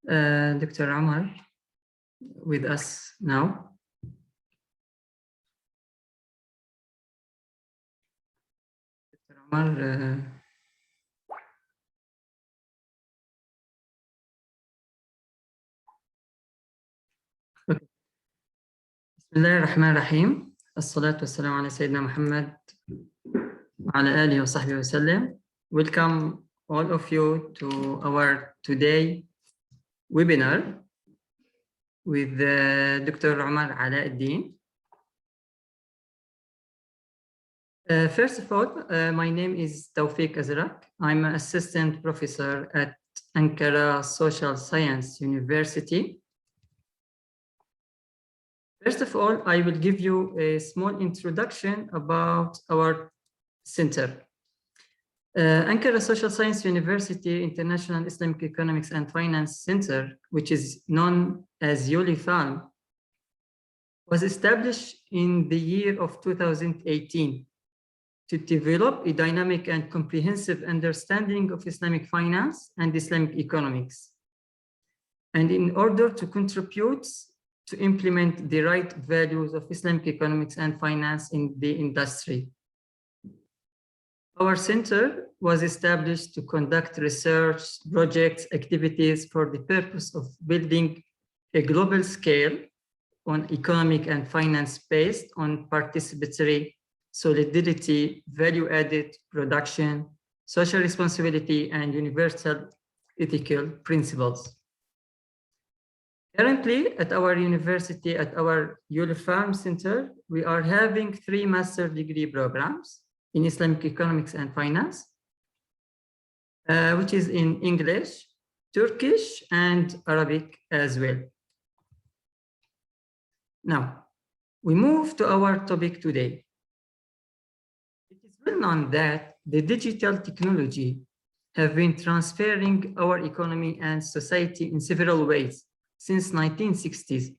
Dr. Omar with us now. Dr. Omar, okay. Bismillah ar-Rahman ar-Rahim. As-salatu was-salamu ala Sayyidina Muhammad wa ala alihi wa sahbihi wa sallam. Welcome all of you to our today webinar with Dr. Omar Alauddin. First of all, my name is Tawfiq Azraq. I'm an assistant professor at Ankara Social Science University. First of all, I will give you a small introduction about our center. Ankara Social Science University International Islamic Economics and Finance Center, which is known as ULIFAM, was established in the year of 2018 to develop a dynamic and comprehensive understanding of Islamic finance and Islamic economics, and in order to contribute to implement the right values of Islamic economics and finance in the industry. Our center was established to conduct research, projects, activities for the purpose of building a global scale on economic and finance based on participatory solidarity, value-added production, social responsibility, and universal ethical principles. Currently, at our university, at our ULIFAM Center, we are having 3 master degree programs in Islamic economics and finance, which is in English, Turkish, and Arabic as well. Now, we move to our topic today. It is well known that the digital technology have been transferring our economy and society in several ways since 1960s,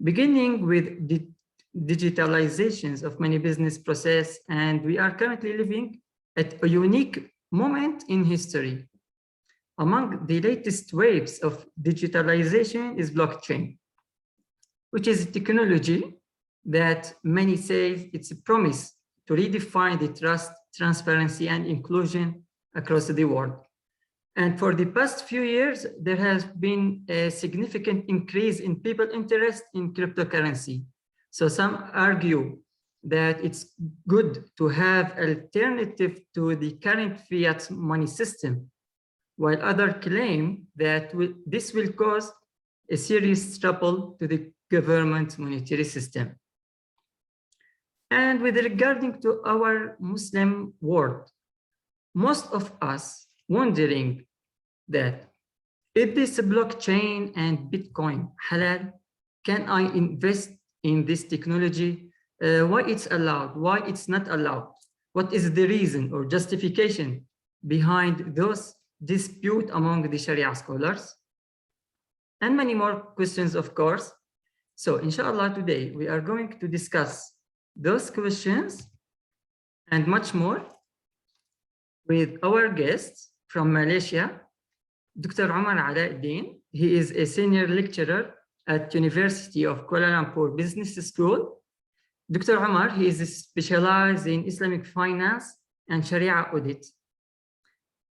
beginning with the digitalizations of many business processes, and we are currently living at a unique moment in history. Among the latest waves of digitalization is blockchain, which is a technology that many say it's a promise to redefine the trust, transparency, and inclusion across the world. And for the past few years, there has been a significant increase in people's interest in cryptocurrency. So some argue that it's good to have alternative to the current fiat money system, while others claim that this will cause a serious trouble to the government monetary system. And with regarding to our Muslim world, most of us wondering that if this blockchain and Bitcoin halal, can I invest in this technology? Why it's allowed? Why it's not allowed? What is the reason or justification behind those dispute among the Sharia scholars? And many more questions, of course. So inshallah, today we are going to discuss those questions and much more with our guests from Malaysia, Dr. Omar Alauddin. He is a senior lecturer at University of Kuala Lumpur Business School. Dr. Omar, he is specialized in Islamic finance and Sharia audit.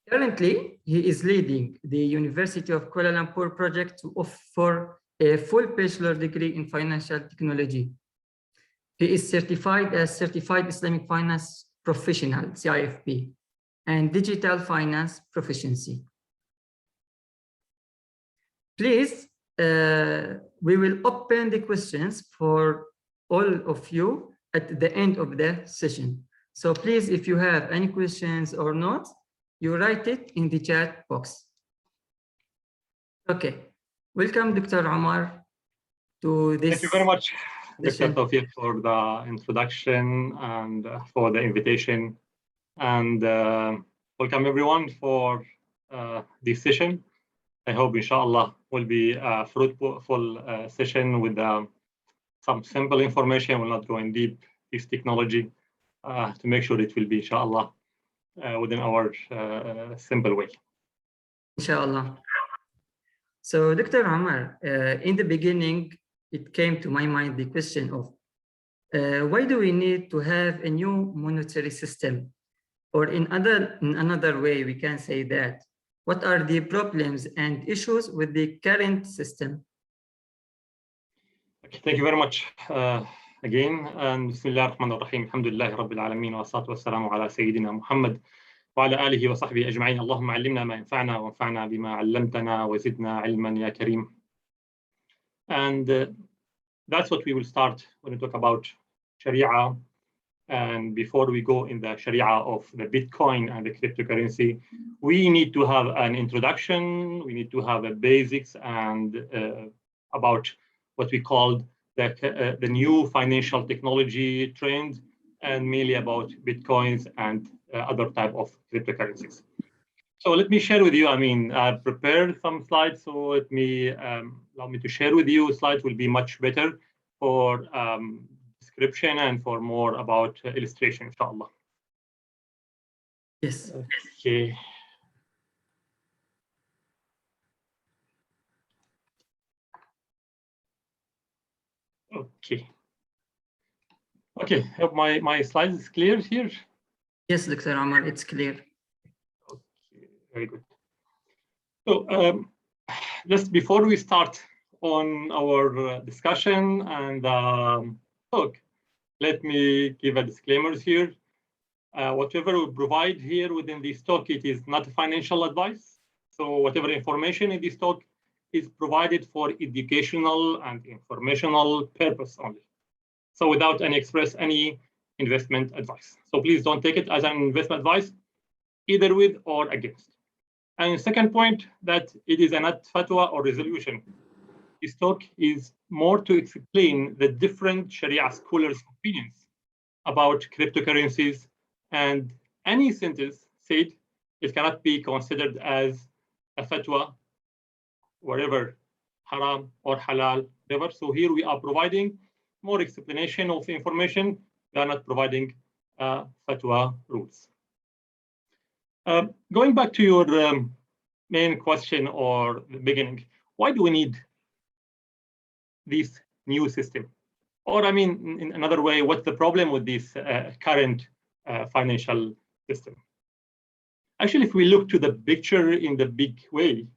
Currently, he is leading the University of Kuala Lumpur project to offer a full bachelor degree in financial technology. He is certified as Certified Islamic Finance Professional, CIFP, and Digital Finance Proficiency. Please, we will open the questions for all of you at the end of the session. So please, if you have any questions or not, you write it in the chat box. Okay, welcome Dr. Omar to this. Thank you very much, Dr. Tawfiq, for the introduction and for the invitation. And welcome everyone for this session. I hope, inshallah, will be a fruitful session with some simple information. We'll not go in deep this technology to make sure it will be, inshallah, within our simple way. Inshallah. So, Dr. Omar, in the beginning, it came to my mind the question of why do we need to have a new monetary system? Or in another way, we can say that, what are the problems and issues with the current system? Okay, thank you very much again. And Bismillah ar-Rahman ar-Rahim. Alhamdulillah Rabbil Alameen wa salatu wa salamu ala Sayyidina Muhammad wa ala alihi wa sahbihi ajma'in. Allahumma allimna ma yanfa'na wa anfa'na bima 'allamtana wa zidna ilman ya kareem. And that's what we will start when we talk about Sharia. And before we go in the Sharia of the Bitcoin and the cryptocurrency, we need to have an introduction. We need to have a basics and about what we call the new financial technology trend, and mainly about Bitcoins and other type of cryptocurrencies. So let me share with you, I've prepared some slides, so let me allow me to share with you. Slides will be much better for description and for more about illustration, inshallah. Yes. Okay. Okay. Okay, hope my slides is clear here. Yes, Dr. Omar, it's clear. Okay, very good. So just before we start on our discussion and talk, let me give a disclaimer here. Whatever we provide here within this talk, it is not financial advice. So whatever information in this talk is provided for educational and informational purpose only. So without any investment advice. So please don't take it as an investment advice, either with or against. And second point, that it is not fatwa or resolution. This talk is more to explain the different Sharia scholars' opinions about cryptocurrencies, and any sentence said, it cannot be considered as a fatwa, whatever, haram or halal, whatever. So here we are providing more explanation of information. We are not providing fatwa rules. Going back to your main question or the beginning, why do we need this new system? Or in another way, what's the problem with this current financial system? Actually, if we look to the picture in the big way,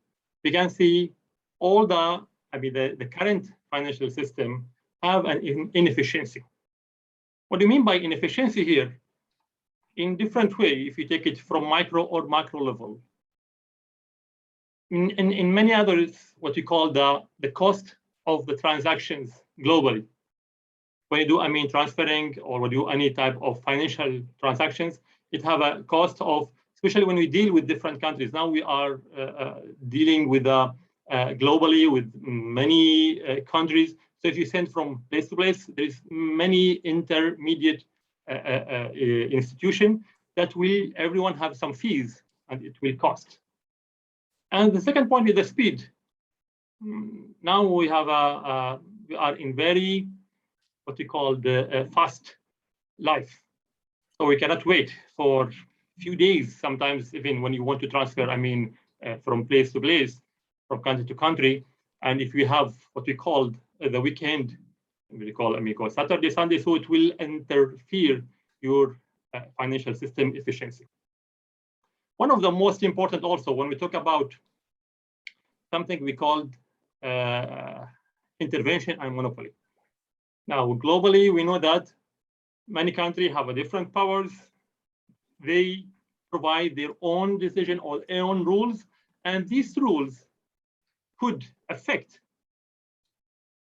we can see all the current financial system have an inefficiency. What do you mean by inefficiency here? In different way, if you take it from micro or macro level. In many others, what we call the cost of the transactions globally. When you do transferring or do any type of financial transactions, it have a cost of, especially when we deal with different countries. Now we are dealing with globally with many countries. So if you send from place to place, there is many intermediate institution that will everyone have some fees and it will cost. And the second point is the speed. Now we have we are in very what we call the fast life. So we cannot wait for a few days, sometimes even when you want to transfer, from place to place, from country to country. And if we have what we call the weekend, we call Saturday, Sunday, so it will interfere your financial system efficiency. One of the most important also, when we talk about something we called intervention and monopoly. Now, globally, we know that many countries have different powers. They provide their own decision or their own rules, and these rules could affect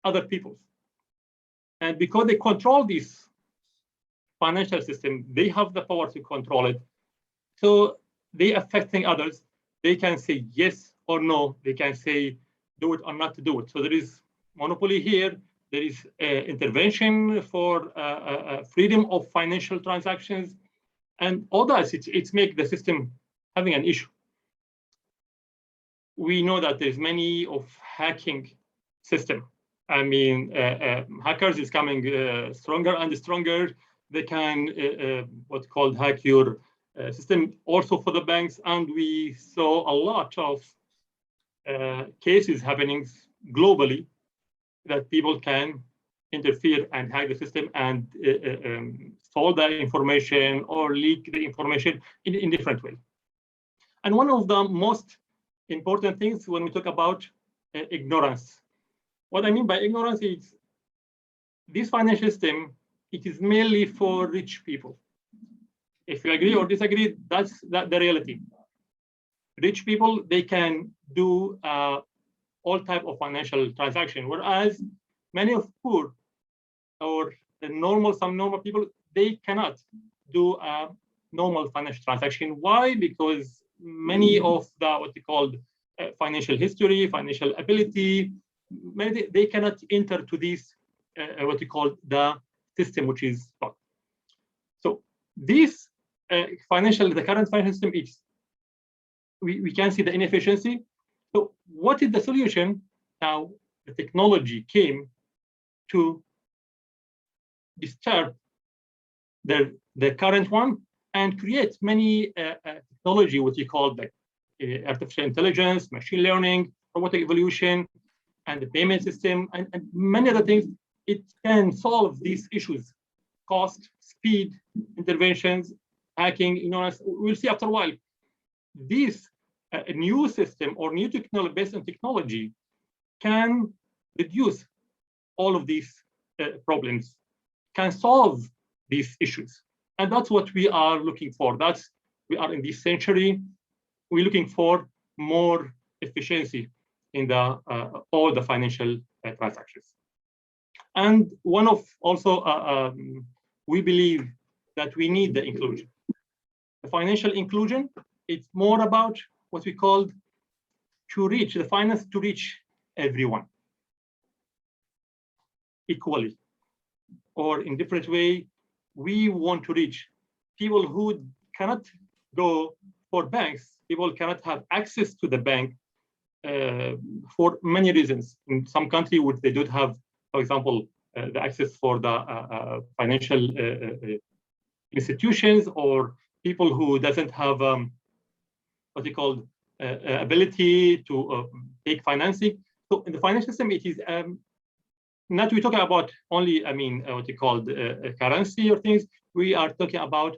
other people's. And because they control this financial system, they have the power to control it. So they affecting others. They can say yes or no. They can say do it or not to do it. So there is monopoly here. There is intervention for freedom of financial transactions, and all that. It's make the system having an issue. We know that there's many of hacking system. Hackers is coming stronger and stronger. They can what's called hack your system also for the banks, and we saw a lot of cases happening globally that people can interfere and hack the system and store the information or leak the information in different ways. And one of the most important things when we talk about ignorance, what I mean by ignorance is this financial system, it is mainly for rich people. If you agree or disagree, that's the reality. Rich people, they can do all type of financial transaction, whereas many of poor or some normal people, they cannot do a normal financial transaction. Why? Because many of the what they call financial history, financial ability, they cannot enter to this what you call the system, which is stock. So this the current financial system is, we can see the inefficiency. So what is the solution? Now the technology came to disturb the current one and create many technology, what you call the artificial intelligence, machine learning, robotic evolution, and the payment system, and many other things. It can solve these issues: cost, speed, interventions, hacking, ignorance. We'll see after a while. This new system or new technology based on technology can reduce all of these problems, can solve these issues. And that's what we are looking for. We are in this century, we're looking for more efficiency in the all the financial transactions. And one of also, we believe that we need the inclusion. The financial inclusion, it's more about what we call to reach the finance, to reach everyone equally, or in different way. We want to reach people who cannot go for banks. People cannot have access to the bank for many reasons. In some countries, which they don't have, for example, the access for the financial institutions, or people who doesn't have what they call ability to take financing. So in the financial system, it is not we talking about only, I mean, what you call currency or things. We are talking about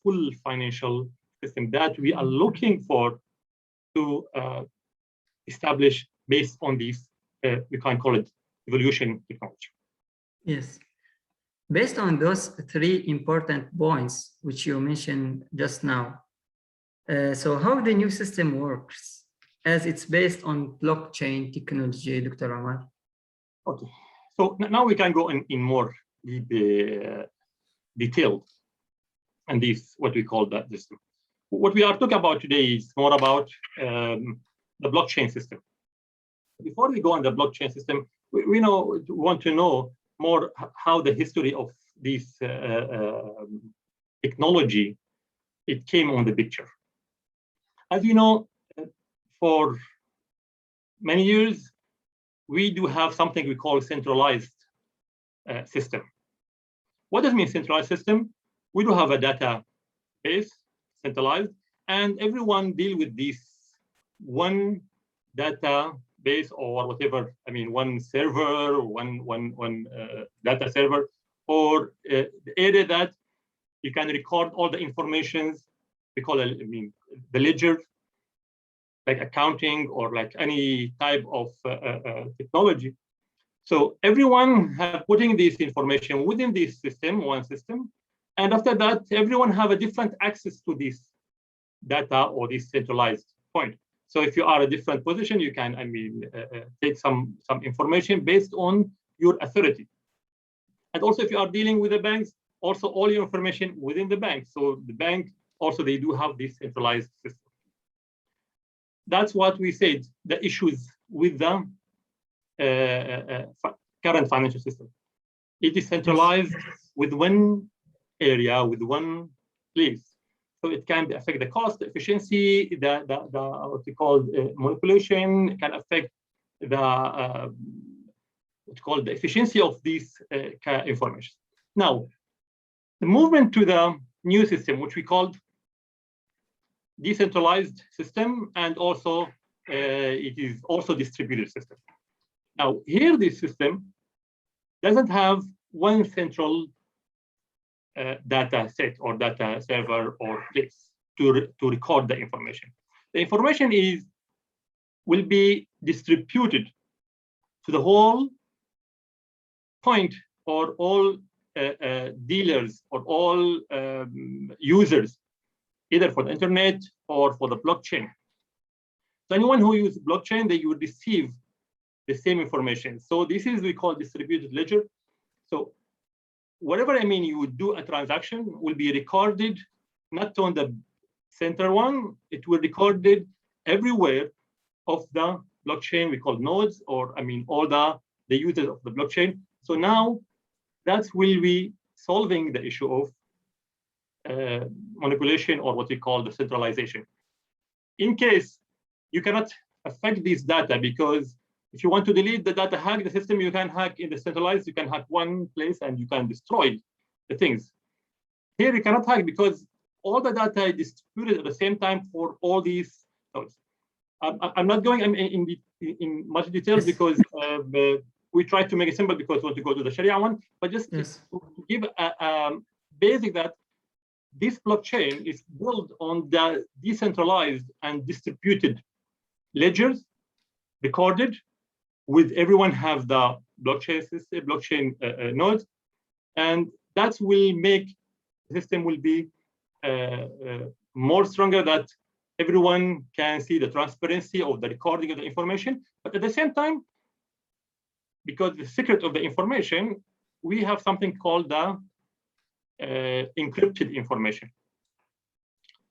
full financial system that we are looking for to establish based on these, we can call it evolution technology. Yes. Based on those three important points, which you mentioned just now, so how the new system works, as it's based on blockchain technology, Dr. Omar? Okay. So now we can go in more deep detail, and this what we call that system. What we are talking about today is more about the blockchain system. Before we go on the blockchain system, we want to know more how the history of this technology, it came on the picture. As you know, for many years, we do have something we call centralized system. What does it mean, centralized system? We do have a database, centralized, and everyone deal with this one database or whatever. I mean, one server, one data server, or the area that you can record all the informations. We call it, I mean, the ledger, like accounting or like any type of technology. So everyone have putting this information within this system, one system, and after that, everyone have a different access to this data or this centralized point. So if you are a different position, you can, I mean, take some information based on your authority. And also, if you are dealing with the banks, also all your information within the bank. So the bank also, they do have this centralized system. That's what we said, the issues with the current financial system. It is centralized with one area, with one place. So it can affect the cost, the efficiency, the what we call manipulation. It can affect the what's called the efficiency of this information. Now, the movement to the new system, which we called decentralized system, and also it is also distributed system. Now, here this system doesn't have one central data set or data server or place to record the information. The information will be distributed to the whole point or all dealers or all users, either for the internet or for the blockchain. So anyone who uses blockchain, they will receive the same information. So this is we call distributed ledger. So whatever you would do a transaction will be recorded not on the center one, it will be recorded everywhere of the blockchain we call nodes, or all the users of the blockchain. So now that will be solving the issue of manipulation, or what we call the centralization. In case you cannot affect this data, because if you want to delete the data, hack the system, you can hack in the centralized, you can hack one place and you can destroy the things. Here you cannot hack because all the data is distributed at the same time for all these nodes. I'm not going in much detail because we try to make it simple because we want to go to the Sharia one, but just to give a basic that this blockchain is built on the decentralized and distributed ledgers recorded with everyone have the blockchain system, nodes, and that will make the system will be more stronger, that everyone can see the transparency of the recording of the information. But at the same time, because the secret of the information, we have something called the encrypted information,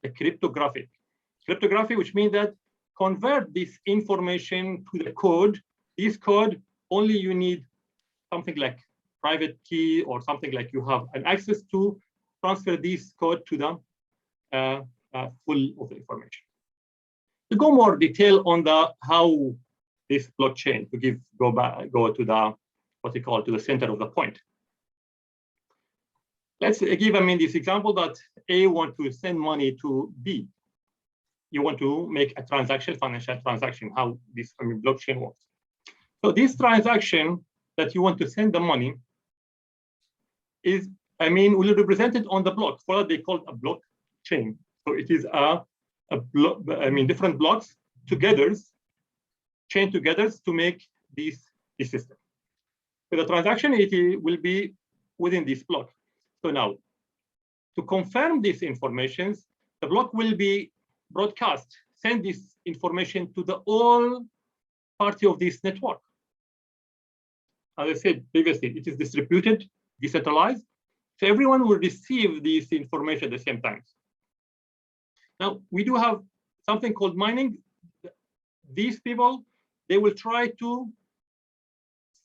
the cryptographic, which means that convert this information to the code. This code, only you need something like private key or something like you have an access to transfer this code to the full of the information. To go more detail on the how this blockchain to go to the what we call to the center of the point. Let's give this example that A want to send money to B. You want to make a transaction, financial transaction, how this blockchain works. So this transaction that you want to send the money is, will be represented on the block. For that they call it a blockchain. So it is a block, different blocks together, chain together to make this system. So the transaction it will be within this block. So now, to confirm these informations, the block will be broadcast, send this information to the all party of this network. As I said previously, it is distributed, decentralized, so everyone will receive this information at the same time. Now, we do have something called mining. These people, they will try to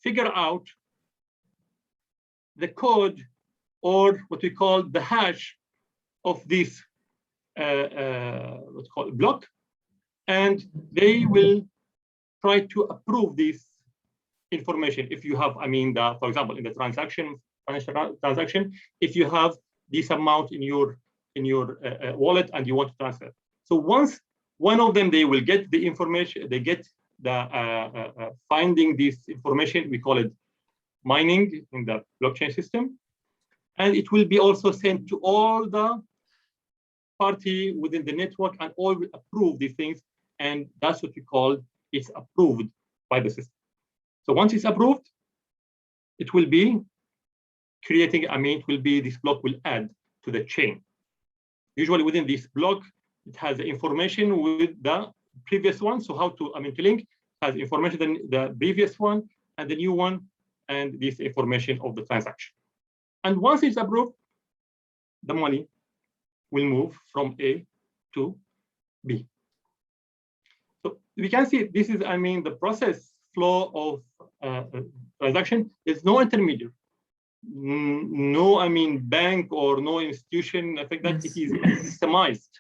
figure out the code, or what we call the hash of this what's called block, and they will try to approve this information. If you have, for example, in the financial transaction, if you have this amount in your wallet and you want to transfer. So once one of them, they will get the information, they get the finding this information, we call it mining in the blockchain system, and it will be also sent to all the party within the network, and all will approve these things, and that's what we call it's approved by the system. So once it's approved, it will be creating, it will be, this block will add to the chain. Usually within this block, it has the information with the previous one. So how to, to link, has information than the previous one and the new one, and this information of the transaction. And once it's approved, the money will move from A to B. So we can see this is, the process flow of transaction. There's no intermediary, no, bank or no institution. I think that it is systemized.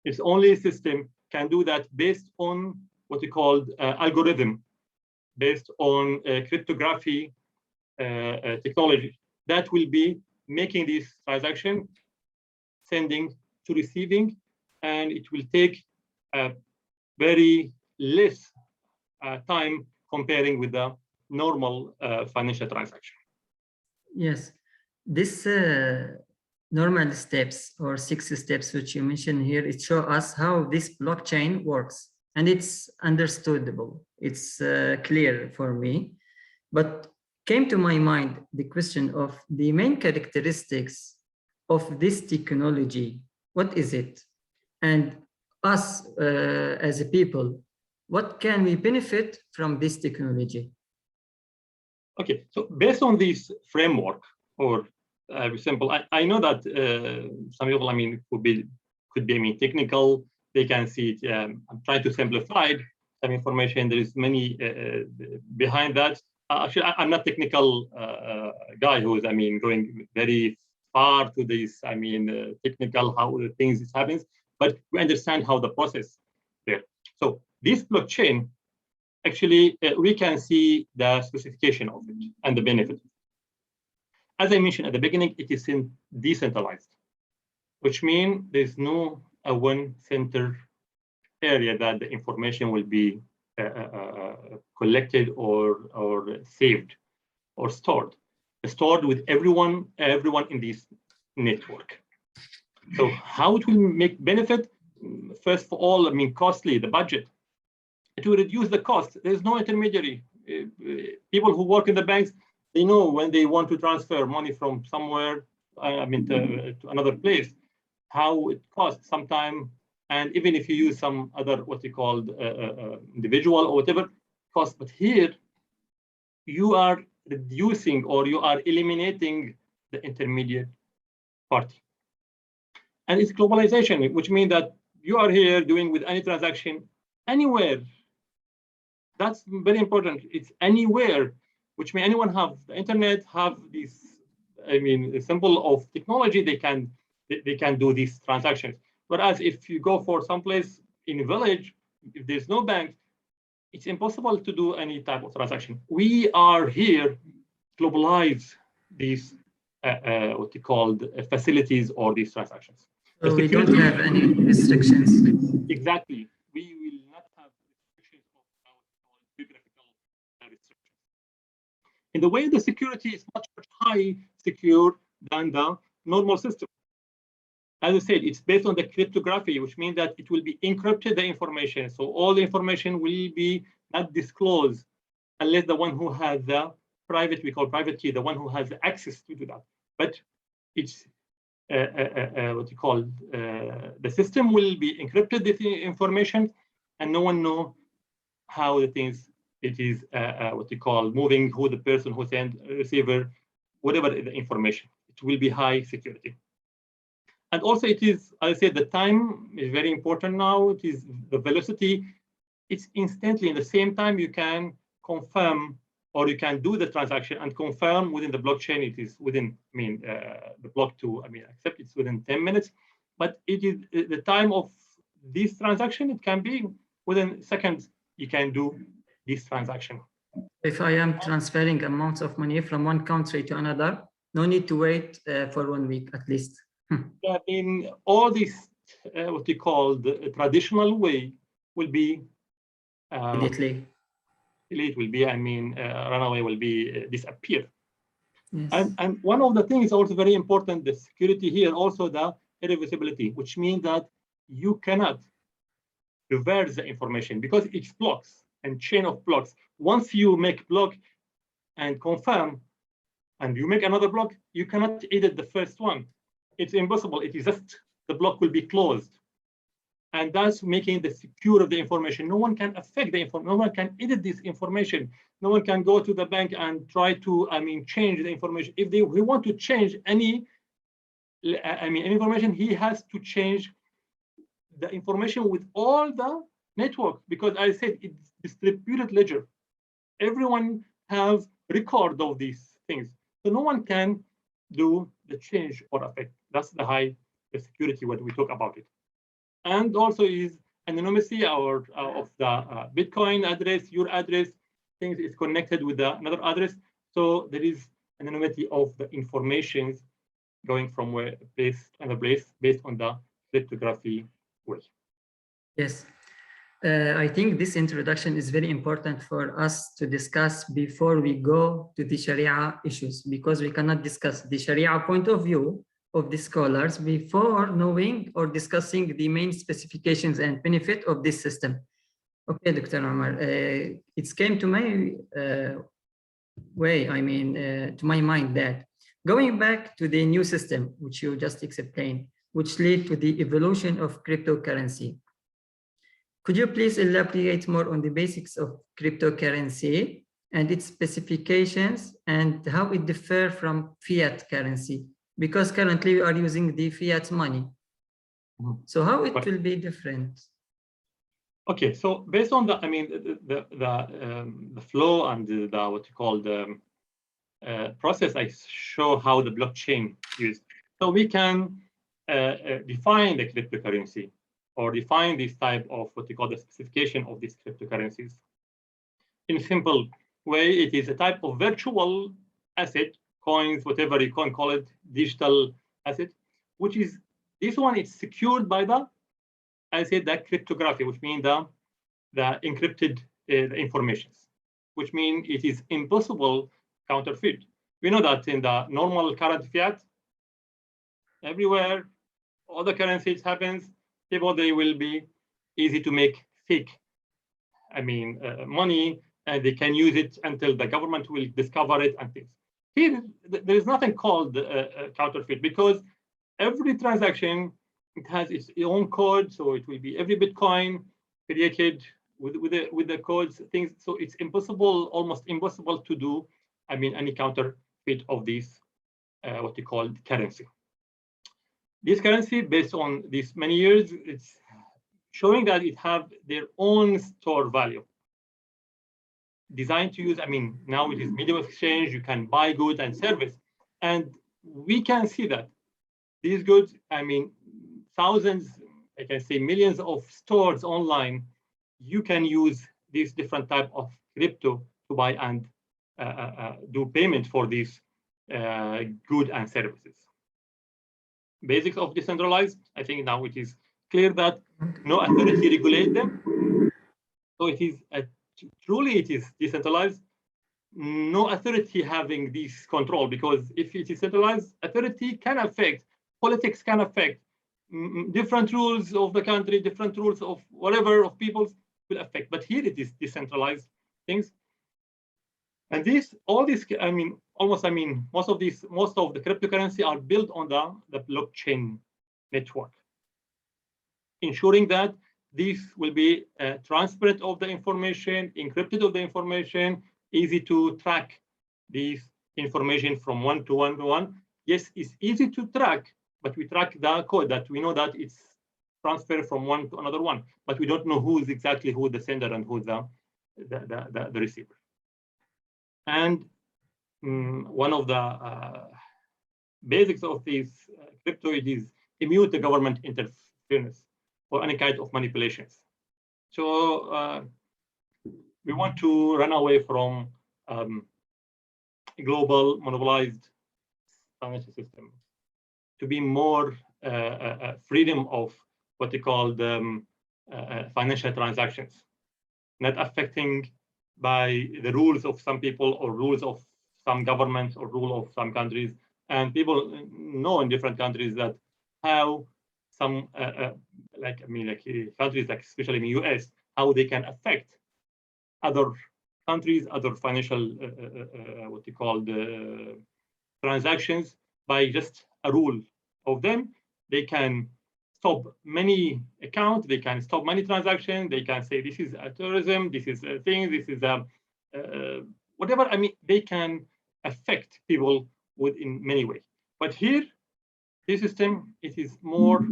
It's only a system can do that based on what we call algorithm, based on cryptography technology that will be making this transaction, sending to receiving, and it will take a very less time comparing with the normal financial transaction. Yes, this normal steps or 6 steps which you mentioned here, it shows us how this blockchain works, and it's understandable. It's clear for me, but came to my mind the question of the main characteristics of this technology. What is it? And us as a people, what can we benefit from this technology? Okay, so based on this framework, or simple, I know that some people, I mean, could be I mean, technical. They can see it. I'm trying to simplify some information. There is many behind that. Actually, I'm not technical guy who is, I mean, going very far to this, I mean, technical, how the things happens, but we understand how the process there. So this blockchain, actually, we can see the specification of it and the benefit. As I mentioned at the beginning, it is decentralized, which means there's no one center area that the information will be collected or saved or stored. It's stored with everyone in this network. So how it will make benefit? First of all, I mean, costly, the budget. It will reduce the cost. There's no intermediary. People who work in the banks, they know when they want to transfer money from somewhere, I mean, to another place, how it costs sometime. And even if you use some other, what you call individual or whatever cost, but here you are reducing or you are eliminating the intermediate party. And it's globalization, which means that you are here doing with any transaction anywhere. That's very important. It's anywhere, which means anyone have the internet, have this, I mean, a symbol of technology, they can do these transactions. Whereas if you go for someplace in a village, if there's no bank, it's impossible to do any type of transaction. We are here globalize these what you call facilities or these transactions. So we don't have any restrictions. Exactly. We will not have restrictions of geographical restrictions. In the way, the security is much high secure than the normal system. As I said, it's based on the cryptography, which means that it will be encrypted, the information. So all the information will be not disclosed unless the one who has the private, we call private key, the one who has access to do that. But it's what you call, the system will be encrypted, this information, and no one know how the things, it is what you call moving, who the person who send, receiver, whatever the information. It will be high security. And also it is, as I said, the time is very important now. It is the velocity. It's instantly in the same time you can confirm or you can do the transaction and confirm within the blockchain. It is within, I mean, the block to, I mean, accept it's within 10 minutes, but it is the time of this transaction. It can be within seconds. You can do this transaction. If I am transferring amounts of money from one country to another, no need to wait for 1 week at least. Yeah, in all this, what you call the traditional way will be Immediately. It will be, I mean, runaway will be disappear. Yes. And one of the things also very important, the security here, also the irreversibility, which means that you cannot reverse the information because it's blocks and chain of blocks. Once you make block and confirm, and you make another block, you cannot edit the first one. It's impossible. It is just the block will be closed. And that's making the secure of the information. No one can affect the information. No one can edit this information. No one can go to the bank and try to, I mean, change the information. If they want to change any, I mean, any information, he has to change the information with all the network, because I said it's distributed ledger. Everyone has record of these things. So no one can do the change or affect. That's the high security when we talk about it. And also is anonymity of the Bitcoin address, your address, things is connected with another address. So there is anonymity of the information going from where place and the place based on the cryptography way. Yes. I think this introduction is very important for us to discuss before we go to the Sharia issues, because we cannot discuss the Sharia point of view of the scholars before knowing or discussing the main specifications and benefit of this system. Okay, Dr. Omar, it came to my to my mind that going back to the new system, which you just explained, which led to the evolution of cryptocurrency. Could you please elaborate more on the basics of cryptocurrency and its specifications and how it differs from fiat currency? Because currently we are using the fiat money. So how it will be different? Okay, so based on the, I mean, the flow and the what you call the process, I show how the blockchain used. So we can define the cryptocurrency or define this type of what you call the specification of these cryptocurrencies. In a simple way, it is a type of virtual asset, coins, whatever you can call it, digital asset, which is, this one is secured by the, I said, that cryptography, which means the encrypted informations, which means it is impossible counterfeit. We know that in the normal current fiat, everywhere, all the currencies happens, people, they will be easy to make fake, money, and they can use it until the government will discover it and things. Here, there is nothing called counterfeit, because every transaction, it has its own code, so it will be every Bitcoin created with the codes, things. So it's impossible, almost impossible to do, any counterfeit of this, what you call currency. This currency, based on these many years, it's showing that it have their own store value. Designed to use, now it is medium of exchange, you can buy goods and service. And we can see that these goods, thousands, I can say millions of stores online, you can use this different type of crypto to buy and do payment for these goods and services. Basics of decentralized, I think now it is clear that no authority regulates them. So it is truly it is decentralized. No authority having this control, because if it is centralized, authority can affect, politics can affect, different rules of the country, different rules of whatever of people's will affect. But here it is decentralized things. And all this, most of the cryptocurrency are built on the blockchain network, ensuring that this will be transparent of the information, encrypted of the information, easy to track this information from one to one to one. Yes, it's easy to track, but we track the code that we know that it's transferred from one to another one, but we don't know who is exactly who the sender and who the receiver. And one of the basics of this crypto, it is immune to government interference or any kind of manipulations. So we want to run away from global monopolized financial system to be more freedom of what they call the financial transactions, not affecting by the rules of some people or rules of some governments or rule of some countries. And people know in different countries that how some countries, like especially in the US, how they can affect other countries, other financial what you call the transactions by just a rule of them. They can stop many accounts, they can stop many transactions, they can say this is a terrorism, this is a thing, this is a whatever. They can affect people in many ways. But here, this system, it is more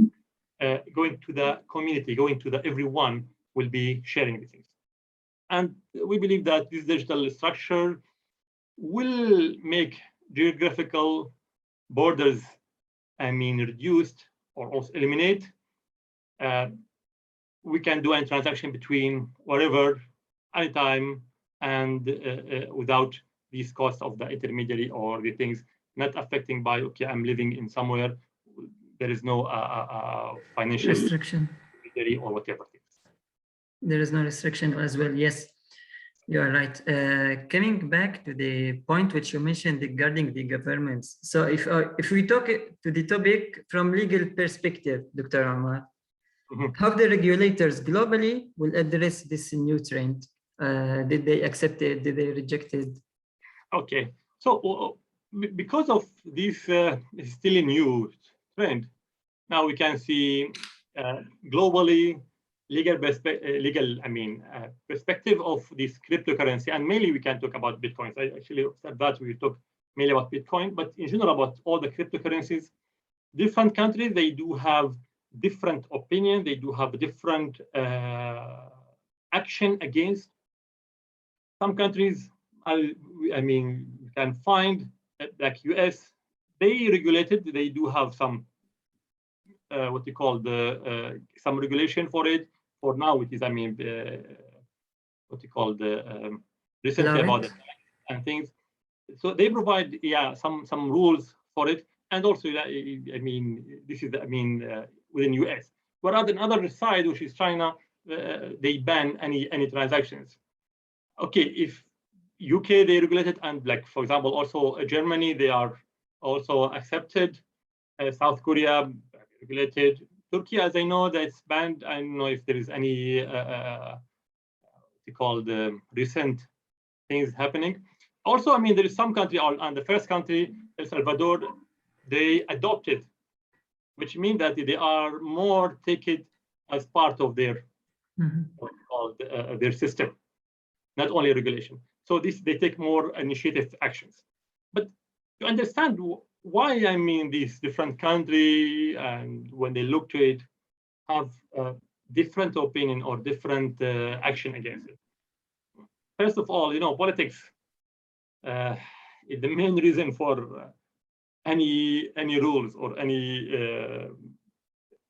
going to the community, going to the everyone will be sharing these things. And we believe that this digital structure will make geographical borders, reduced or also eliminate. We can do a transaction between whatever, anytime, and without these costs of the intermediary or the things, not affecting by, okay, I'm living in somewhere, there is no financial restriction intermediary or whatever things. There is no restriction as well. Yes, you are right. Coming back to the point which you mentioned regarding the governments. So if we talk to the topic from legal perspective, Dr. Omar, how the regulators globally will address this new trend? Did they accept it? Did they reject it? Okay, so because of this still a new trend, now we can see globally perspective of this cryptocurrency, and mainly we can talk about Bitcoin. I actually said that we talk mainly about Bitcoin, but in general about all the cryptocurrencies. Different countries, they do have different opinion, they do have different action against. Some countries, I mean, you can find like US, they regulated, they do have some what you call some regulation for it. For now, it is, I mean, what you call recently about it and things. So they provide, yeah, some rules for it, and also, I mean, this is, I mean, within US. Whereas on the other side, which is China, they ban any transactions. Okay, if UK they regulated, and like for example, also Germany, they are also accepted. South Korea regulated. Turkey, as I know, that's banned. I don't know if there is any recent things happening. Also, I mean, there is some country, and the first country, El Salvador, they adopted, which means that they are more take it as part of their their system, not only regulation. So they take more initiative actions. But to understand why, I mean, these different countries, and when they look to it, have a different opinion or different action against it. First of all, you know, politics is the main reason for any rules or any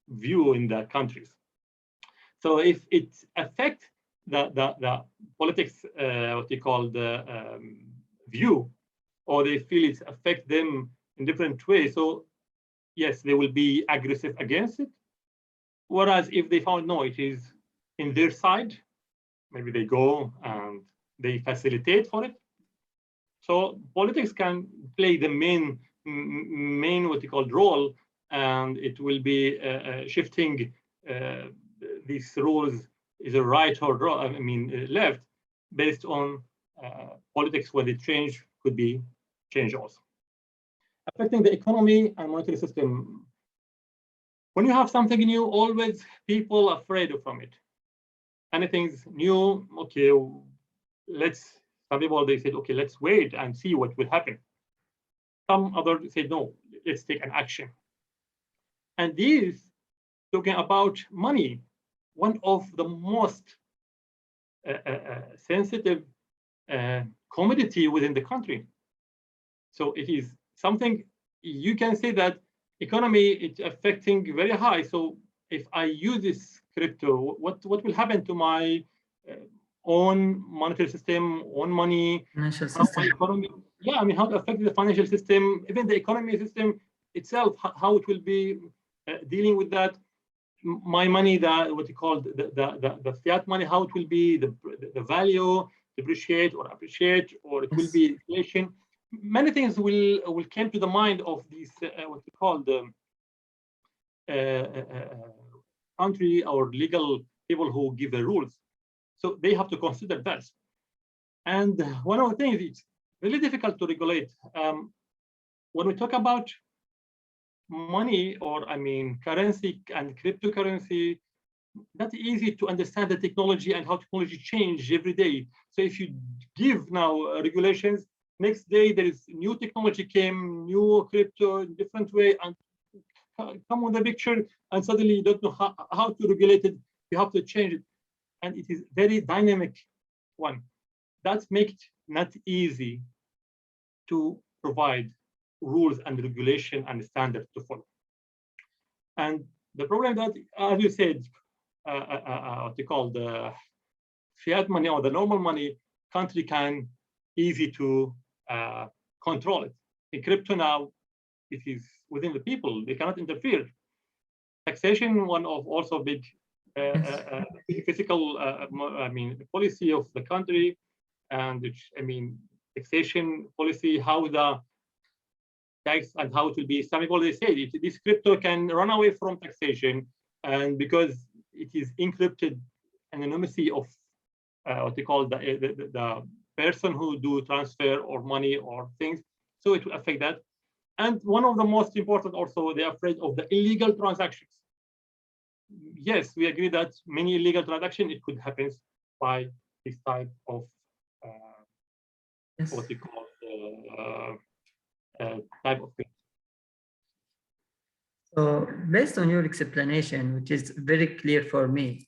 view in the countries. So if it affects the politics, what you call the view, or they feel it affect them in different ways, so yes, they will be aggressive against it. Whereas if they found no, it is in their side, maybe they go and they facilitate for it. So politics can play the main what you call role, and it will be shifting these rules is a right or wrong, I mean left, based on politics. When they change, could be change also. Affecting the economy and monetary system. When you have something new, always people are afraid from it. Anything's new, okay, some people, they said, okay, let's wait and see what will happen. Some others said, no, let's take an action. And this, talking about money, one of the most sensitive commodity within the country. So it is something you can say that economy is affecting very high. So if I use this crypto, what will happen to my own monetary system, own money, financial system? Economy? Yeah, I mean, how to affect the financial system, even the economy system itself, how it will be dealing with that. My money, what you call the fiat money, how it will be, the value depreciate or appreciate, or it will be inflation. Many things will come to the mind of these what you call the country or legal people who give the rules. So they have to consider that. And one of the things, it's really difficult to regulate. When we talk about money, or I mean currency and cryptocurrency, not easy to understand the technology and how technology change every day. So if you give now regulations, next day there is new technology came, new crypto in different way, and come on the picture, and suddenly you don't know how to regulate it. You have to change it, and it is very dynamic one. That makes it not easy to provide rules and regulation and standards to follow. And the problem that, as you said, what you call the fiat money or the normal money, country can easy to control it. In crypto now, it is within the people; they cannot interfere. Taxation, one of also big fiscal, policy of the country, and taxation policy, how the tax and how it will be. Some people, they say this crypto can run away from taxation, and because it is encrypted anonymity of what they call the person who do transfer or money or things, so it will affect that. And one of the most important, also, they're afraid of the illegal transactions. Yes, we agree that many illegal transactions, it could happen by this type of what we call type of thing. So based on your explanation, which is very clear for me,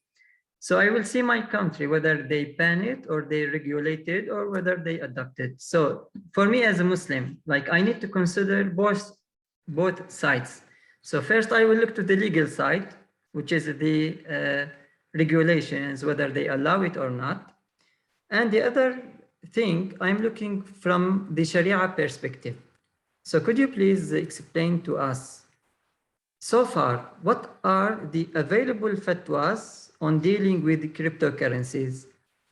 so I will see my country, whether they ban it or they regulate it or whether they adopt it. So for me as a Muslim, like I need to consider both sides. So first I will look to the legal side, which is the regulations, whether they allow it or not. And the other thing, I'm looking from the Sharia perspective. So could you please explain to us, so far, what are the available fatwas on dealing with cryptocurrencies?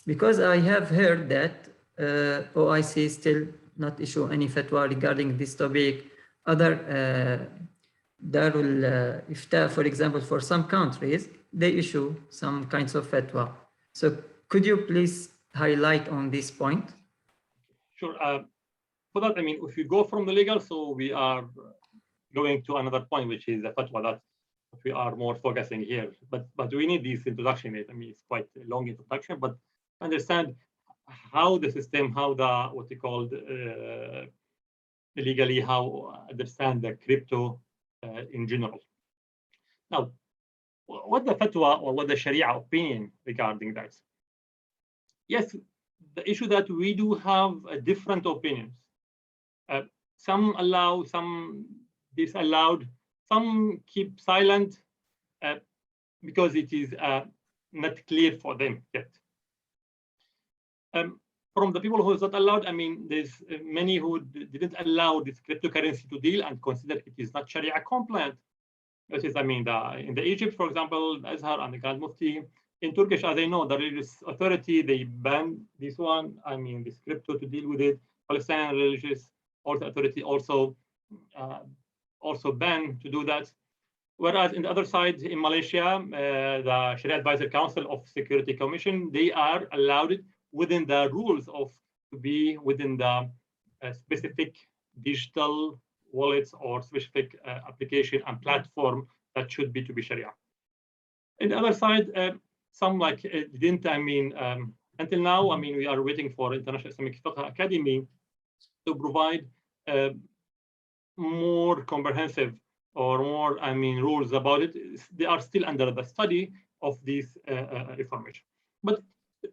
Because I have heard that OIC still not issue any fatwa regarding this topic. Other Darul Ifta, for example, for some countries, they issue some kinds of fatwa. So could you please highlight on this point? Sure. For that, if you go from the legal, so we are going to another point, which is the fatwa that we are more focusing here. But we need this introduction. It's quite a long introduction, but understand how the system, how the what they called legally, how understand the crypto in general. Now, what the fatwa or what the Sharia opinion regarding that? Yes, the issue that we do have different opinions. Some allow, some disallowed, some keep silent because it is not clear for them yet. From the people who is not allowed, there's many who didn't allow this cryptocurrency to deal and consider it is not Sharia compliant. That is, in the Egypt, for example, the Azhar and the Grand Mufti. In Turkish, as I know, the religious authority, they banned this one, this crypto to deal with it. Palestinian religious authority also banned to do that. Whereas in the other side, in Malaysia, the Sharia Advisor Council of Security Commission, they are allowed it within the rules of to be within the specific digital wallets or specific application and platform that should be to be Sharia. In the other side, some like didn't, until now, we are waiting for International Islamic Fiqh Academy to provide more comprehensive or more, rules about it. They are still under the study of this information. But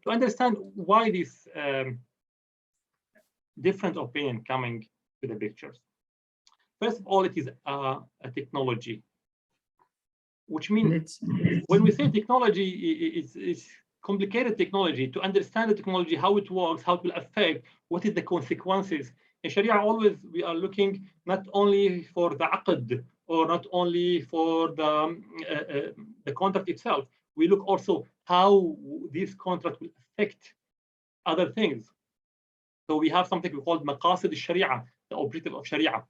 to understand why this different opinion coming to the pictures. First of all, it is a technology, which means when we say technology, it's complicated technology. To understand the technology, how it works, how it will affect, what is the consequences. In Sharia, always we are looking not only for the aqd or not only for the contract itself. We look also how this contract will affect other things. So we have something we call maqasid al-Sharia, the objective of Sharia.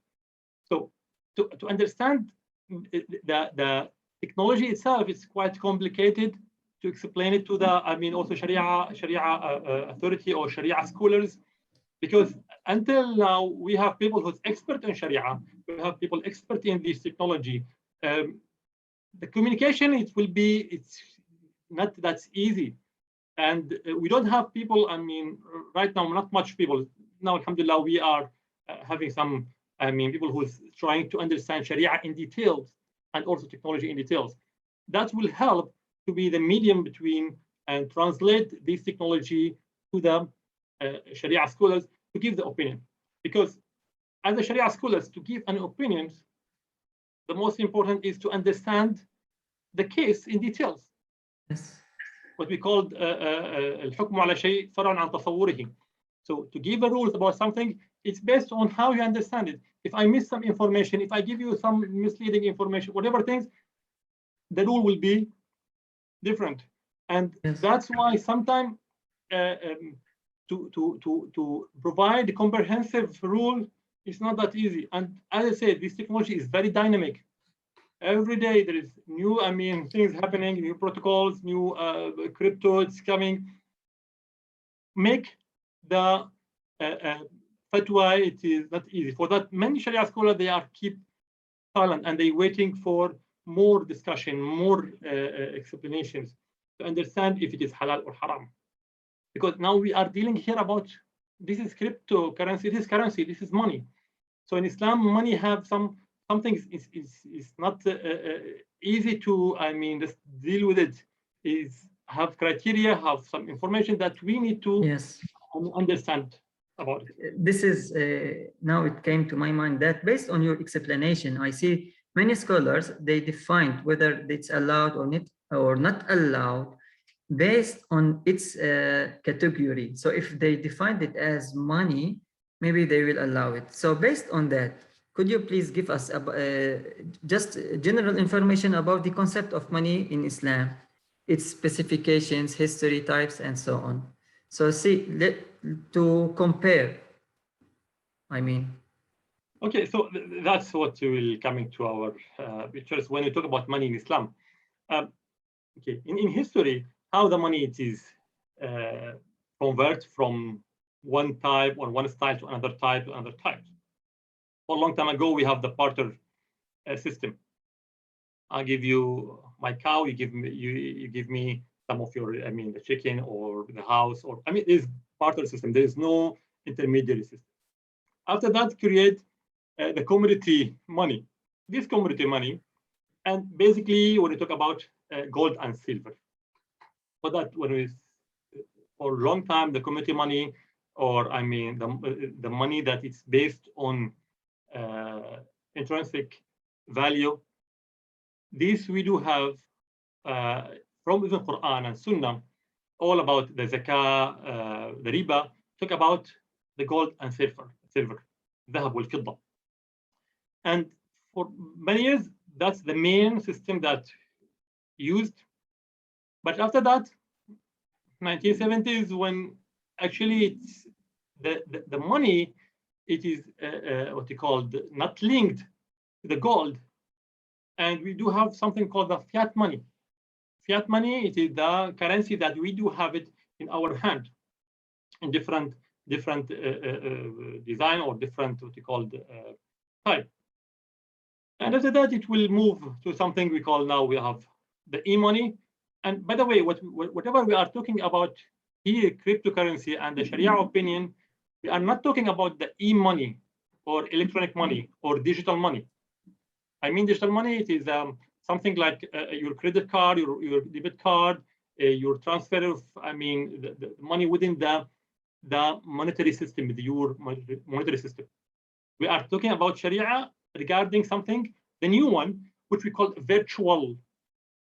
So to understand the technology itself, it's quite complicated to explain it to the, also Sharia authority or Sharia scholars, because until now we have people who's expert in Sharia, we have people expert in this technology. The communication, it's not that easy, and we don't have people. Right now, not much people. Now, alhamdulillah, we are having some. People who's trying to understand Sharia in details and also technology in details. That will help to be the medium between and translate this technology to the Sharia scholars to give the opinion. Because as a Sharia scholars, to give an opinion, the most important is to understand the case in details. Yes. What we call الحكم على شيء فرع عن تصوره. So to give a rules about something, it's based on how you understand it. If I miss some information, if I give you some misleading information, whatever things, the rule will be different. And Yes. that's why sometimes to provide a comprehensive rule is not that easy. And as I said, this technology is very dynamic. Every day there is new, things happening, new protocols, new crypto, it's coming. Make the fatwa, it is not easy. For that, many Sharia scholars, they are keep silent and they waiting for more discussion, more explanations to understand if it is halal or haram. Because now we are dealing here about, this is cryptocurrency, this is currency, this is money. So in Islam, money have something is not easy to, just deal with it. Is have criteria, have some information that we need to Yes. understand about it. This is, now it came to my mind that based on your explanation, I see many scholars, they defined whether it's allowed or not allowed based on its category. So if they defined it as money, maybe they will allow it. So based on that, could you please give us just general information about the concept of money in Islam, its specifications, history, types, and so on? So to compare, Okay, so that's what will coming to our pictures when we talk about money in Islam. Okay, in history, how the money it is convert from one type or one style to another type to another type. For a long time ago, we have the barter system. I give you my cow, you give me some of your, the chicken or the house, or it is barter system. There is no intermediary system. After that, create the commodity money. This commodity money, and basically when we talk about gold and silver. For that, for a long time, the commodity money, or the money that is based on intrinsic value. This we do have from even Quran and Sunnah, all about the zakah, the riba, talk about the gold and silver, ذهب والفضة. And for many years, that's the main system that used. But after that, 1970s, when actually it's the money, it is what you call not linked to the gold. And we do have something called the fiat money. Fiat money, it is the currency that we do have it in our hand in different design or different what you call type. And after that, it will move to something we call now we have the e-money. And by the way, whatever we are talking about here, cryptocurrency and the Sharia opinion, we are not talking about the e-money or electronic money or digital money. Digital money, it is something like your credit card, your debit card, your transfer of, the money within the monetary system, your monetary system. We are talking about Sharia regarding something, the new one, which we call virtual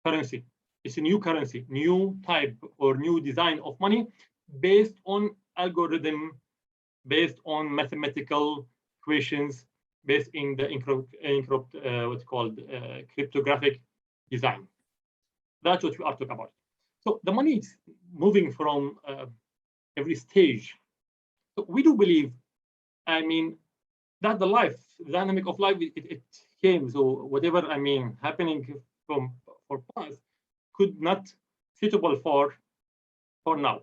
currency. It's a new currency, new type or new design of money based on algorithm, based on mathematical equations, based in the what's called cryptographic design. That's what we are talking about. So the money is moving from every stage. So we do believe, that the dynamic of life, it came. So whatever happening for past could not suitable for now.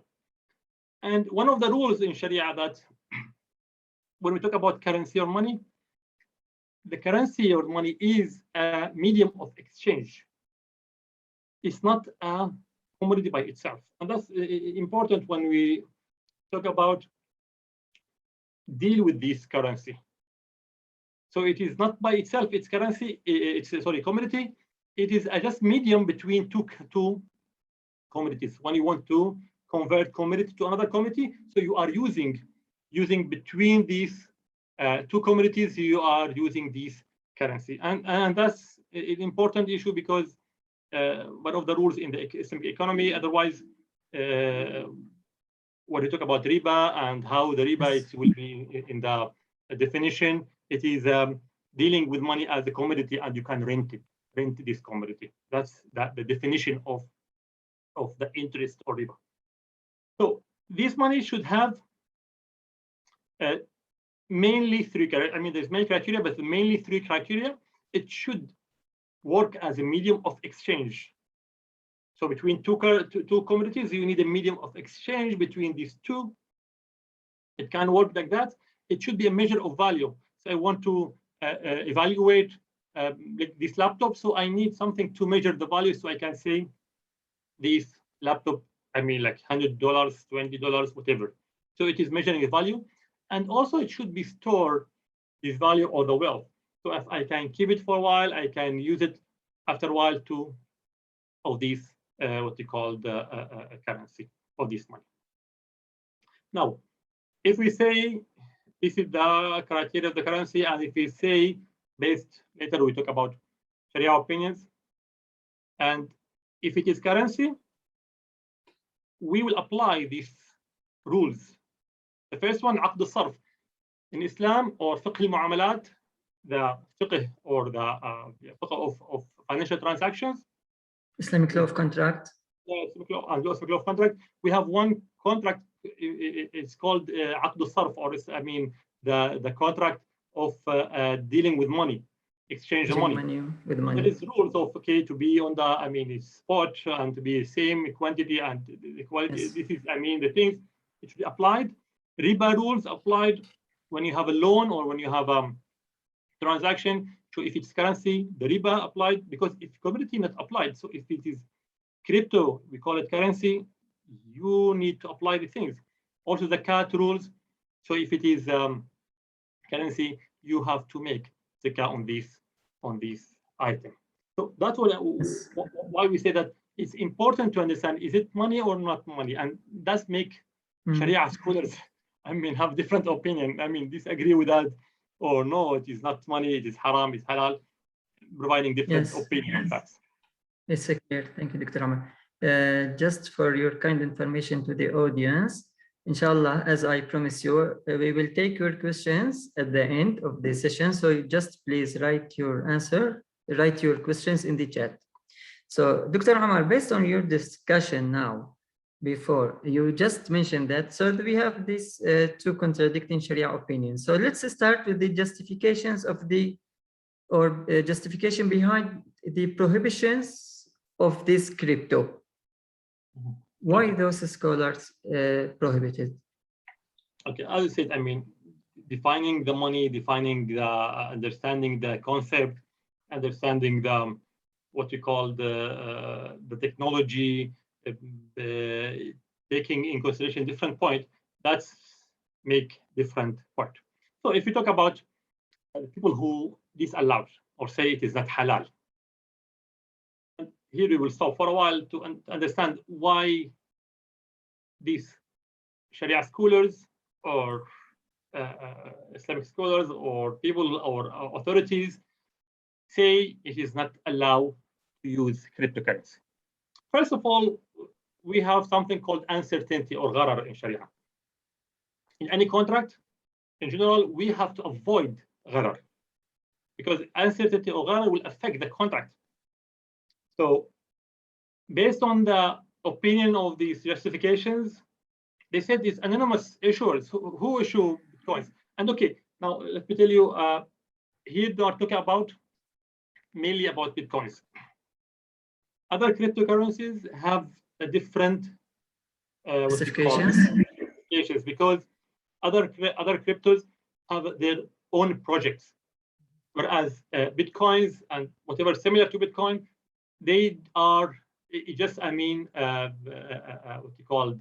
And one of the rules in Sharia that when we talk about currency or money, the currency or money is a medium of exchange. It's not a commodity by itself. And that's important when we talk about deal with this currency. So it is not by itself, it's currency, it's commodity. It is just medium between two commodities. When you want to convert commodity to another commodity, so you are using between these two commodities, you are using this currency. And that's an important issue because one of the rules in the Islamic economy, otherwise, when you talk about riba and how the riba will be in the definition, it is dealing with money as a commodity and you can rent this commodity. That's the definition of of the interest or riba. So this money should have mainly three criteria. I mean, there's many criteria, but mainly three criteria. It should work as a medium of exchange. So between two commodities, you need a medium of exchange between these two. It can work like that. It should be a measure of value. So I want to evaluate like this laptop. So I need something to measure the value. So I can say this laptop, I mean, like $100, $20, whatever. So it is measuring the value. And also it should be stored, this value or the wealth. So if I can keep it for a while, I can use it after a while to, of this, what you call the currency of this money. Now, if we say this is the criteria of the currency, and if we say based, later we talk about Sharia opinions, and if it is currency, we will apply these rules. The first one, عقد الصرف. In Islam or fiqh al-mu'amalat, the fiqh or the fiqh of financial transactions, Islamic law of contract. Islamic law of contract. We have one contract. It's called عقد الصرف, or I mean the contract of dealing with money, exchange of money. With money. There is rules of to be on the it's spot and to be same quantity and the quality. Yes. This is the things it should be applied. Riba rules applied when you have a loan or when you have a transaction. So if it's currency, the riba applied, because if commodity not applied. So if it is crypto, we call it currency, you need to apply the things. Also the zakat rules. So if it is currency, you have to make zakat on this item. So that's why we say that it's important to understand, is it money or not money? And that's make Sharia scholars have different opinion. Disagree with that, or no, it is not money, it is haram, it's halal, providing different opinions. It's clear. Thank you, Dr. Omar. Just for your kind information to the audience, inshallah, as I promise you, we will take your questions at the end of the session. So you just please write your questions in the chat. So Dr. Omar, based on your discussion now, before you just mentioned that, so we have these two contradicting Sharia opinions. So let's start with the justifications of justification behind the prohibitions of this crypto. Why those scholars prohibited? Okay, as I said, defining the money, defining the understanding the concept, understanding the what we call the technology, taking in consideration different points, that's make different point. So if we talk about people who disallowed or say it is not halal, here we will stop for a while to understand why these Sharia scholars or Islamic scholars or people or authorities say it is not allowed to use cryptocurrency. First of all, we have something called uncertainty or gharar in Sharia. In any contract, in general, we have to avoid gharar, because uncertainty or gharar will affect the contract. So based on the opinion of these justifications, they said these anonymous issuers who issue coins. And okay, now let me tell you, here they are talking about mainly about Bitcoins. Other cryptocurrencies have a different justifications, because other cryptos have their own projects, whereas Bitcoins and whatever similar to Bitcoin, they are just what you call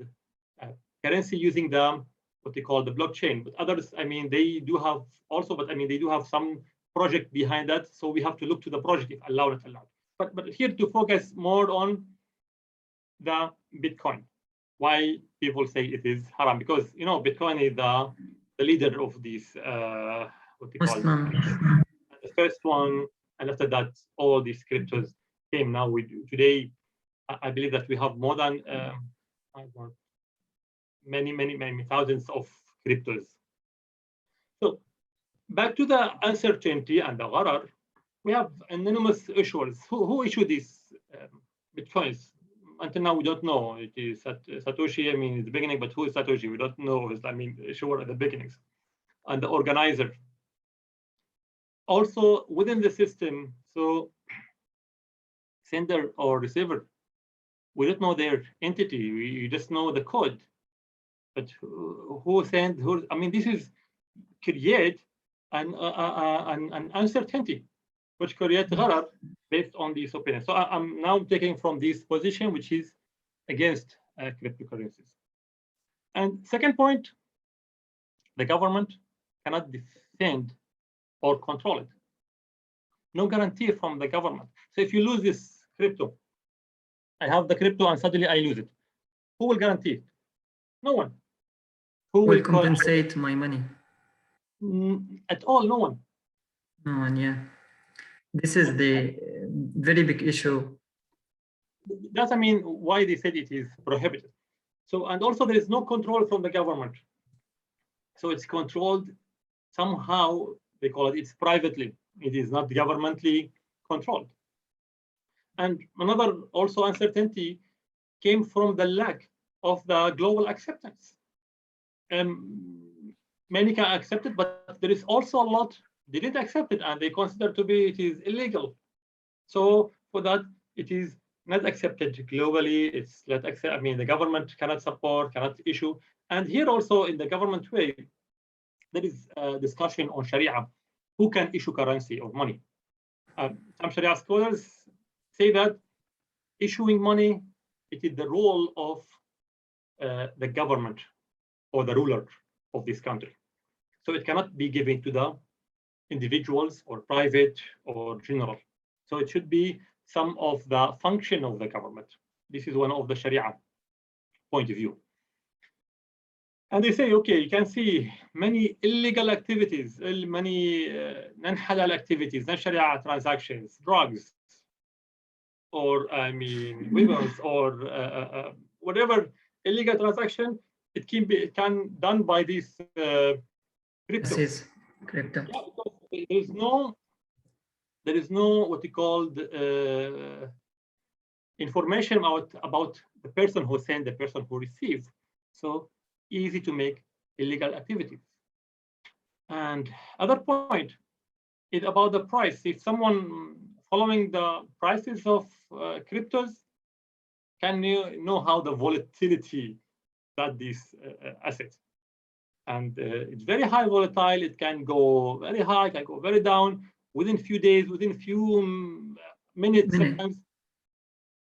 currency using what they call the blockchain. But others, they do have also, but they do have some project behind that. So we have to look to the project if allowed or not allowed. But here to focus more on the Bitcoin. Why people say it is haram? Because Bitcoin is the leader of these what they call the first one, and after that all these cryptos came. Now today I believe that we have more than many thousands of cryptos. So back to the uncertainty and the gharar, we have anonymous issuers who issue these Bitcoins. until now, we don't know. It is Satoshi, I mean, it's the beginning, but who is Satoshi? We don't know. I mean, sure, at the beginnings. And the organizer. Also, within the system, so sender or receiver, we don't know their entity. We just know the code. But who sent, who, I mean, this is create an uncertainty, which create gharar based on these opinions. So I'm now taking from this position, which is against cryptocurrencies. And second point, the government cannot defend or control it. No guarantee from the government. So if you lose this crypto, I have the crypto and suddenly I lose it. Who will guarantee it? No one. Who will compensate my money? At all, no one. No one, yeah. This is the very big issue. That's, I mean, why they said it is prohibited. So, and also there is no control from the government. So it's controlled somehow, they call it, it's privately. It is not governmentally controlled. And another also uncertainty came from the lack of the global acceptance. Many can accept it, but there is also a lot they didn't accept it and they consider to be it is illegal. So for that, it is not accepted globally. It's not accept. I mean, the government cannot support, cannot issue. And here also in the government way, there is a discussion on Sharia, who can issue currency or money. Some Sharia scholars say that issuing money, it is the role of the government or the ruler of this country. So it cannot be given to the individuals or private or general. So it should be some of the function of the government. This is one of the Sharia point of view. And they say, okay, you can see many illegal activities, many non-halal activities, non-Sharia transactions, drugs, or I mean, weapons, or whatever illegal transaction, it can be done by this crypto. This is crypto. Yeah, there is no what you call information about the person who sent, the person who received. So easy to make illegal activities. And other point is about the price. If someone following the prices of cryptos, can you know how the volatility that these assets? And it's very high volatile. It can go very high, can go very down within few days, within few minutes, seconds.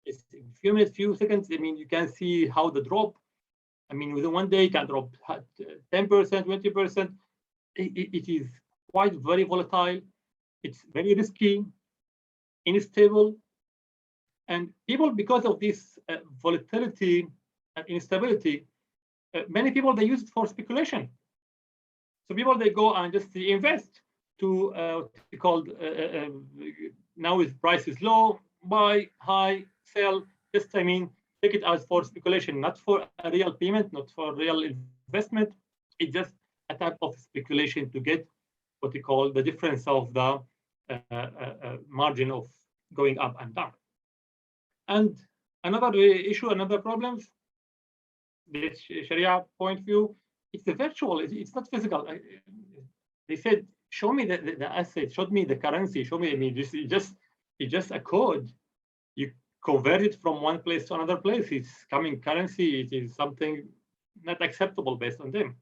It's few minutes, few seconds. I mean, you can see how the drop. I mean, within one day, it can drop 10%, 20%. It is quite very volatile. It's very risky, unstable. And people, because of this volatility and instability, many people, they use it for speculation. So people, they go and just invest to what's called, now is price is low, buy, high, sell. Just, I mean, take it as for speculation, not for a real payment, not for real investment. It's just a type of speculation to get what we call the difference of the margin of going up and down. And another issue, another problems, the Sharia point of view, it's the virtual, it's not physical. They said, show me the asset, show me the currency, show me, I mean, it's just a code. You convert it from one place to another place. It's coming currency. It is something not acceptable based on them.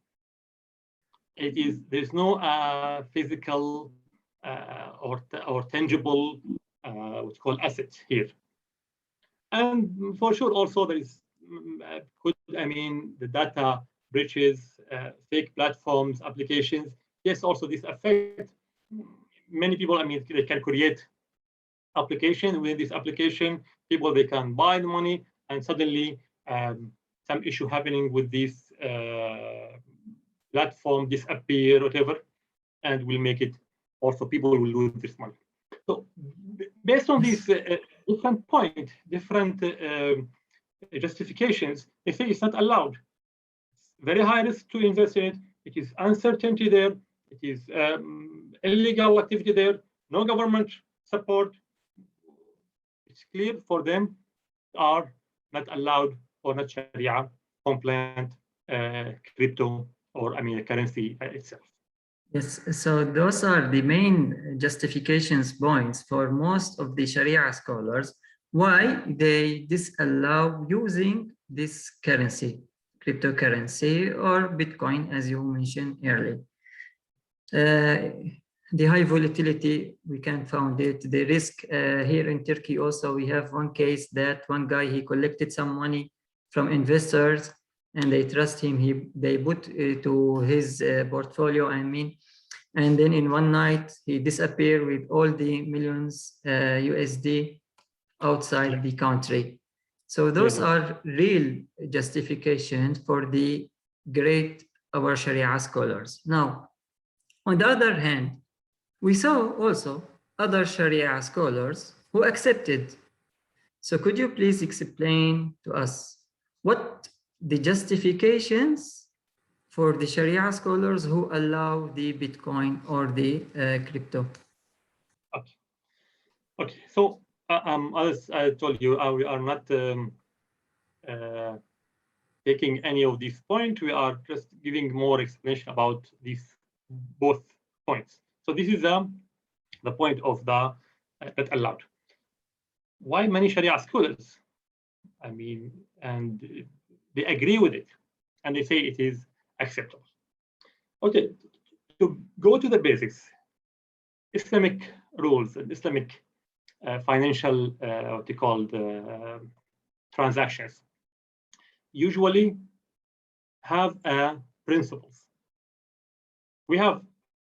It is, there's no physical or tangible what's called assets here. And for sure, also there is I mean, the data breaches, fake platforms, applications. Yes, also this affect many people. I mean, they can create application. Within this application, people, they can buy the money, and suddenly some issue happening with this platform disappear, whatever, and will make it also people will lose this money. So based on these different points, different justifications, they say it's not allowed. It's very high risk to invest in it. It is uncertainty there. It is illegal activity there. No government support. It's clear for them are not allowed or not Sharia compliant crypto or currency itself. Yes, so those are the main justifications points for most of the Sharia scholars why they disallow using this currency, cryptocurrency or Bitcoin, as you mentioned earlier. The high volatility, we can found it. The risk here in Turkey also, we have one case that one guy, he collected some money from investors and they trust him. They put to his portfolio, and then in one night he disappeared with all the millions USD outside the country. So those are real justifications for the great our Sharia scholars. Now, on the other hand, we saw also other Sharia scholars who accepted. So could you please explain to us what the justifications for the Sharia scholars who allow the Bitcoin or the crypto? Okay. So as I told you, we are not taking any of these points. We are just giving more explanation about these both points. So this is the point of the that allowed. Why many Sharia scholars? And they agree with it, and they say it is acceptable. Okay, to go to the basics, Islamic rules and Islamic financial what they call transactions usually have principles. We have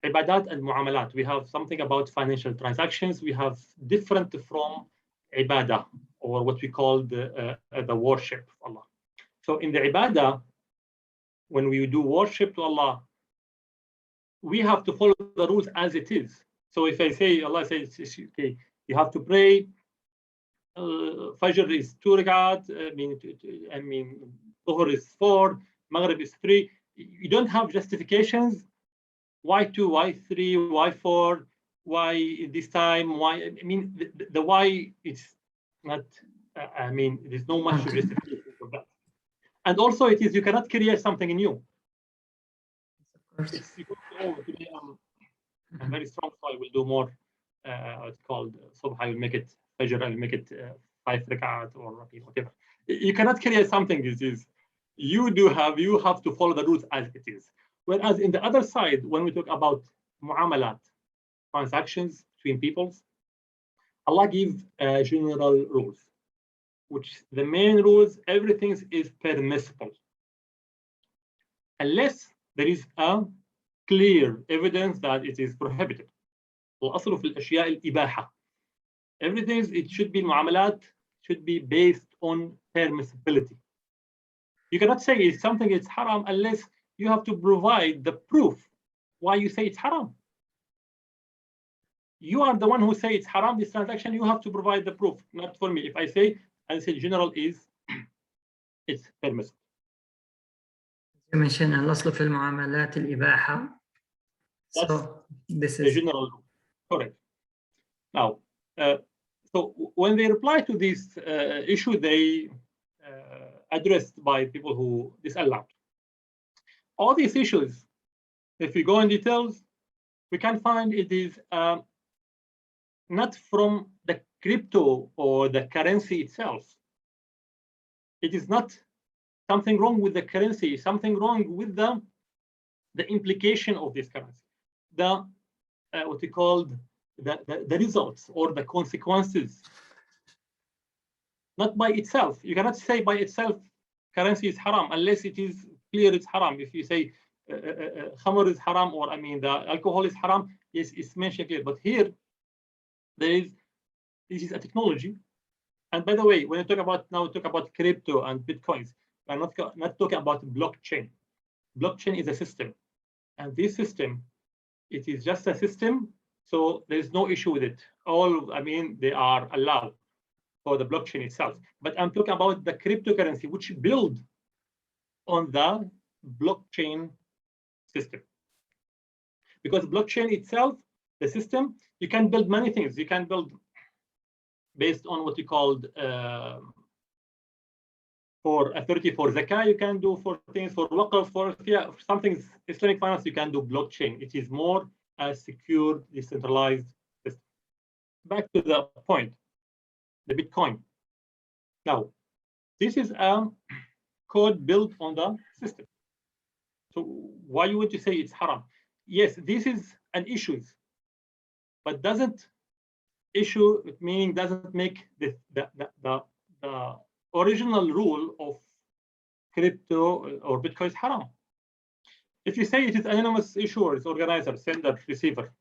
ibadat and muamalat. We have something about financial transactions. We have different from ibadah, or what we call the worship of Allah. So in the ibadah, when we do worship to Allah, we have to follow the rules as it is. So if I say, Allah says, okay, you have to pray, Fajr is 2 rakat, Dhuhr is 4, Maghrib is 3. You don't have justifications. Why 2, why 3, why 4, why this time, why? The why is not, there's no much justification for that. And also it is, you cannot create something new. It's today I'm very strong, so I will do more. It's called Subh. I will make it Fajr. I will make it 5 rakat or whatever. You cannot create something. This is you have to follow the rules as it is. Whereas in the other side, when we talk about muamalat, transactions between peoples, Allah gives general rules, which the main rules, everything is permissible, unless there is a clear evidence that it is prohibited. الأصل في الأشياء الإباحة. Everything, it should be muamalat, should be based on permissibility. You cannot say it's something it's haram unless you have to provide the proof why you say it's haram. You are the one who say it's haram, this transaction, you have to provide the proof, not for me. If I say general is, it's permissible. You mentioned الأصل في المعاملات الإباحة. So this is general rule. Correct. Now, so when they reply to this issue, they addressed by people who disallowed. All these issues, if we go in details, we can find it is not from the crypto or the currency itself. It is not something wrong with the currency, something wrong with the implication of this currency. The what we call the results or the consequences. Not by itself. You cannot say by itself currency is haram unless it is clear it's haram. If you say khamr is haram, or the alcohol is haram, yes, it's mentioned clear. But here, this is a technology. And by the way, when we talk about crypto and bitcoins, we're not talking about blockchain. Blockchain is a system, and this system, it is just a system, so there is no issue with it. They are allowed for the blockchain itself. But I'm talking about the cryptocurrency, which build on the blockchain system. Because blockchain itself, the system, you can build many things. You can build based on what you called for authority for zakah, you can do for things for waqf, for something Islamic finance, you can do blockchain. It is more a secure, decentralized system. Back to the point, the Bitcoin. Now, this is a code built on the system. So why you would you say it's haram? Yes, this is an issue, but doesn't issue, meaning doesn't make the original rule of crypto or Bitcoin is haram. If you say it is anonymous issuers, organizer, sender, receiver.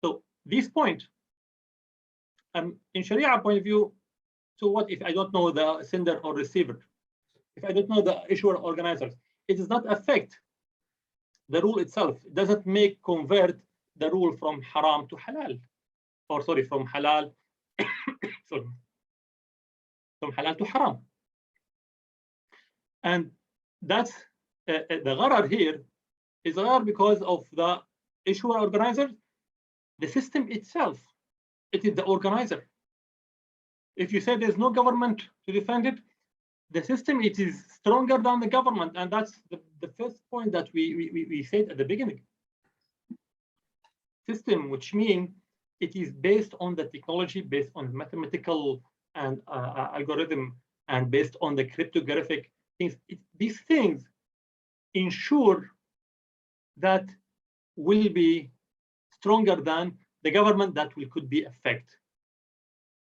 So this point, in Sharia point of view, so what if I don't know the sender or receiver? If I don't know the issuer organizers, it does not affect the rule itself. It doesn't convert the rule from haram to halal, or sorry, from halal, sorry, from halal to haram. And that's the gharar here is gharar because of the issuer organizer, the system itself. It is the organizer. If you say there's no government to defend it, the system, it is stronger than the government, and that's the first point that we said at the beginning. System, which means it is based on the technology, based on mathematical and algorithm, and based on the cryptographic things. These things ensure that will be stronger than the government that could be affect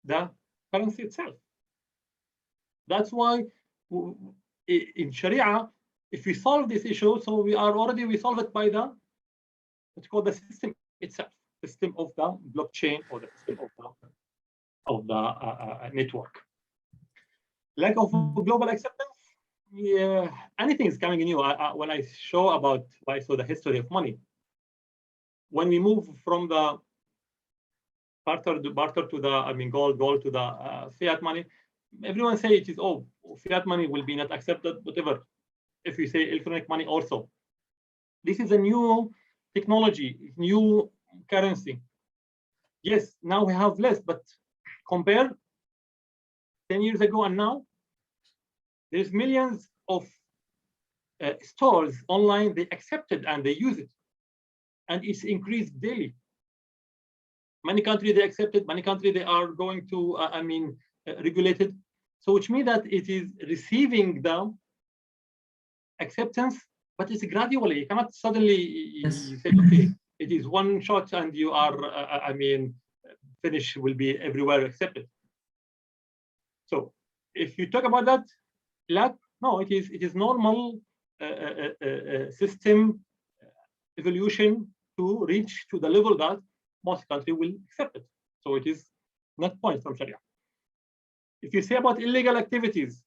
the currency itself. That's why in Sharia, if we solve this issue, so we solve it by what's called the system itself, system of the blockchain or the system of the network. Lack of global acceptance, yeah, anything is coming new. When I show about the history of money, when we move from the barter to the gold to the fiat money, everyone say it is fiat money will be not accepted, whatever. If we say electronic money also, this is a new technology, new currency. Yes, now we have less, but compare 10 years ago and now, there's millions of stores online, they accept it and they use it, and it's increased daily. Many countries they accept it, many countries they are going to regulated. So which means that it is receiving the acceptance, but it's gradually. You cannot suddenly you say, okay, it is one shot and you are finish will be everywhere accepted. So if you talk about that, no, it is normal system evolution to reach to the level that most countries will accept it. So it is not point from Sharia. If you say about illegal activities,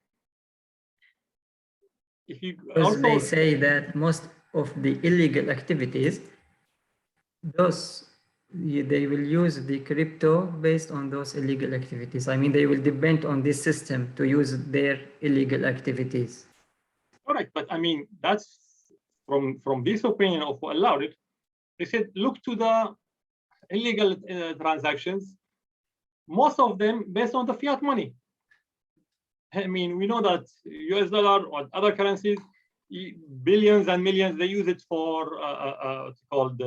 if you also they say that most of the illegal activities, they will use the crypto based on those illegal activities. I mean, they will depend on this system to use their illegal activities. Correct, but I mean that's from this opinion of who allowed it. They said look to the illegal transactions, most of them based on the fiat money. I mean, we know that US dollar or other currencies, billions and millions, they use it for what's called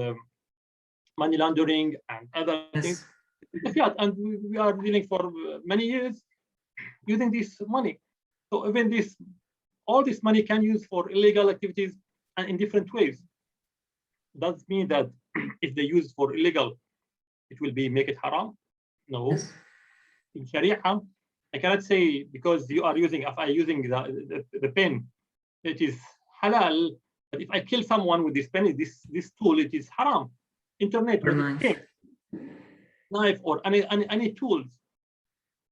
money laundering and other things. The fiat, and we are dealing for many years using this money. So even all this money can use for illegal activities and in different ways. Does it mean that if they use for illegal, it will make it haram? No. Yes. In Sharia, I cannot say because you are using, if I using the pen, it is halal. But if I kill someone with this pen, this tool, it is haram. Internet or knife or any tools.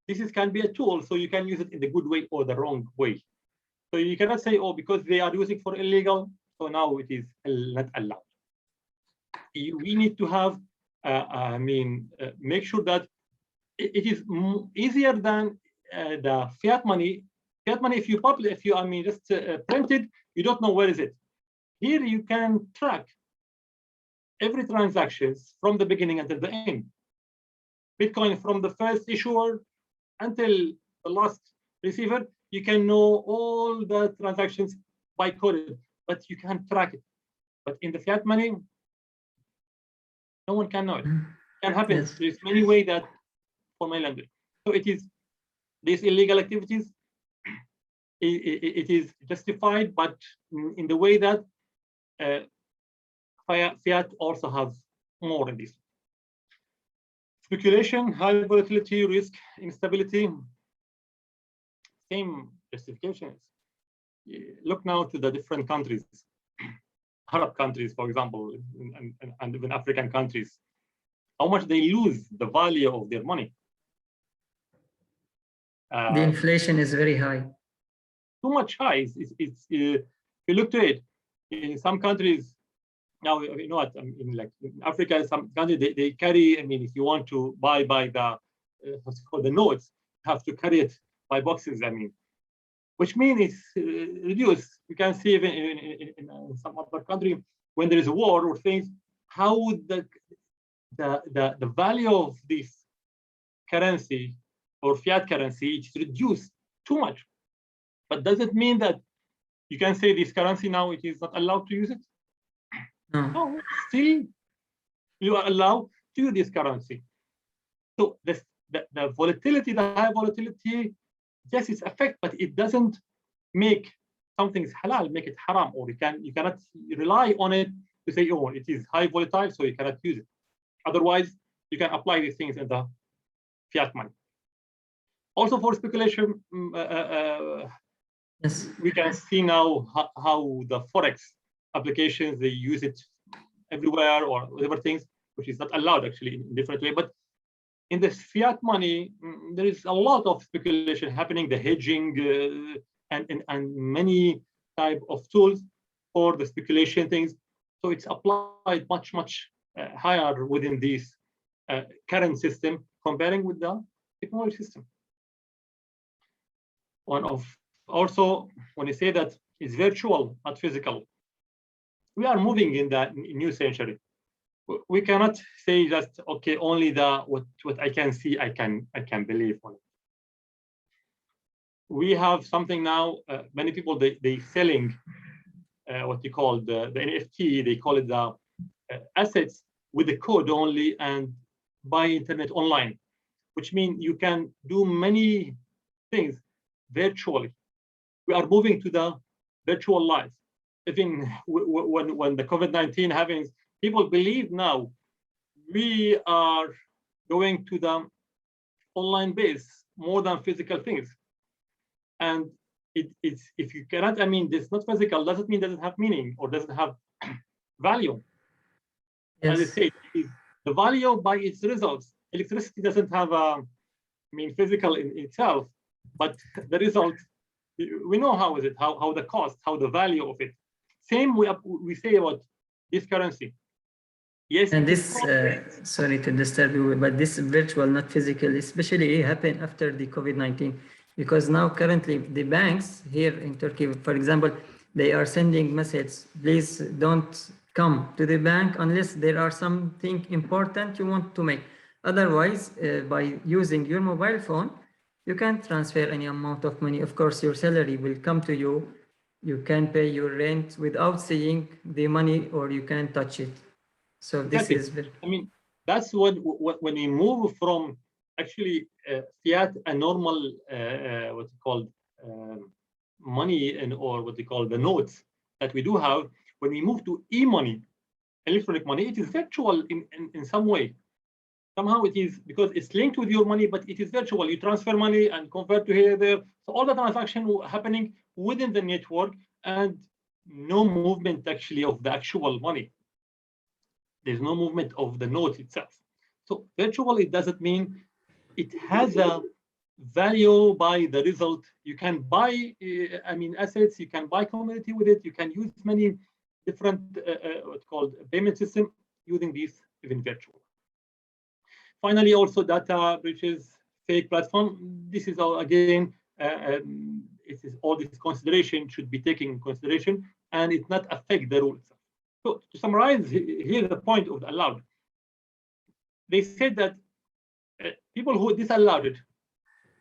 This can be a tool, so you can use it in the good way or the wrong way. So you cannot say, because they are using for illegal, so now it is not allowed. We need to have, make sure that it is easier than the fiat money. Fiat money, if you just print it, you don't know where is it. Here you can track every transactions from the beginning until the end. Bitcoin from the first issuer until the last receiver, you can know all the transactions by code, but you can't track it. But in the fiat money, no one can know it. It can happen. Yes. There's many ways that for money laundering. So it is these illegal activities. It is justified, but in the way that fiat also has more in this. Speculation, high volatility, risk, instability, same justifications. Look now to the different countries, Arab countries, for example, and even African countries, how much they lose the value of their money. The inflation is very high. Too much high. If you look to it, in some countries, now you know what, in Africa, some countries they carry. I mean, if you want to buy by the what's called the notes, you have to carry it by boxes. I mean, which means it's reduced. You can see even in some other country when there is a war or things, how the value of this currency or fiat currency is reduced too much. But does it mean that you can say this currency now it is not allowed to use it? No, still you are allowed to use this currency. So the volatility, the high volatility, yes, it's effect, but it doesn't make something halal, make it haram, or you cannot rely on it to say, oh, it is high volatile, so you cannot use it. Otherwise, you can apply these things in the fiat money. Also for speculation, yes, we can see now how the Forex applications, they use it everywhere or whatever things, which is not allowed actually in a different way. But in the fiat money, there is a lot of speculation happening, the hedging and many type of tools for the speculation things. So it's applied much higher within this current system comparing with the technology system. One of also, when you say that it's virtual, not physical, we are moving in the new century. We cannot say just okay, only the what I can see, I can believe on it. We have something now. Many people they selling what you call the NFT. They call it the assets with the code only and by internet online, which means you can do many things virtually. We are moving to the virtual life. Even when the COVID-19 happens, people believe now we are going to the online base more than physical things. And it's if you cannot, I mean, it's not physical, doesn't mean it doesn't have meaning or doesn't have value. yes. As I say, the value by its results. Electricity doesn't have physical in itself, but the result, we know how is it, how the cost, how the value of it. Same we say about this currency. Yes. And this, sorry to disturb you, but this virtual, not physical, especially happened after the COVID-19, because now currently the banks here in Turkey, for example, they are sending messages, please don't come to the bank unless there are something important you want to make. Otherwise, by using your mobile phone, you can transfer any amount of money. Of course, your salary will come to you. You can pay your rent without seeing the money, or you can touch it. So this is very... I mean, that's when we move from actually fiat and normal what's it called money or what they call the notes that we do have. When we move to e-money, electronic money, it is virtual in some way. Somehow it is because it's linked with your money, but it is virtual. You transfer money and convert to here, there. So all the transaction happening within the network and no movement actually of the actual money. There's no movement of the note itself. So virtual, it doesn't mean it has a value by the result. You can buy, assets. You can buy commodity with it. You can use many different what's called payment system using this even virtual. Finally, also data breaches, fake platform. This is all again. It is all this consideration should be taken in consideration, and it not affect the rules. So to summarize, here's the point of the allowed. They said that people who disallowed it,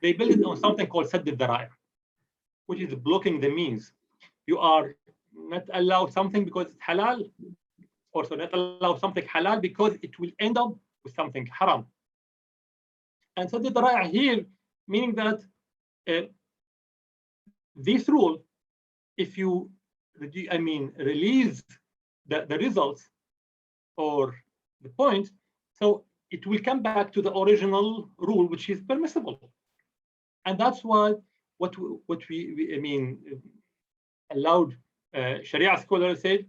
they build it on something called sadd al-dhara'i, which is blocking the means. You are not allowed something because it's halal, also not allow something halal because it will end up with something haram. And sadd al-dhara'i here, meaning that this rule, if you, release the results or the point, so it will come back to the original rule, which is permissible. And that's why what we allowed Sharia scholars said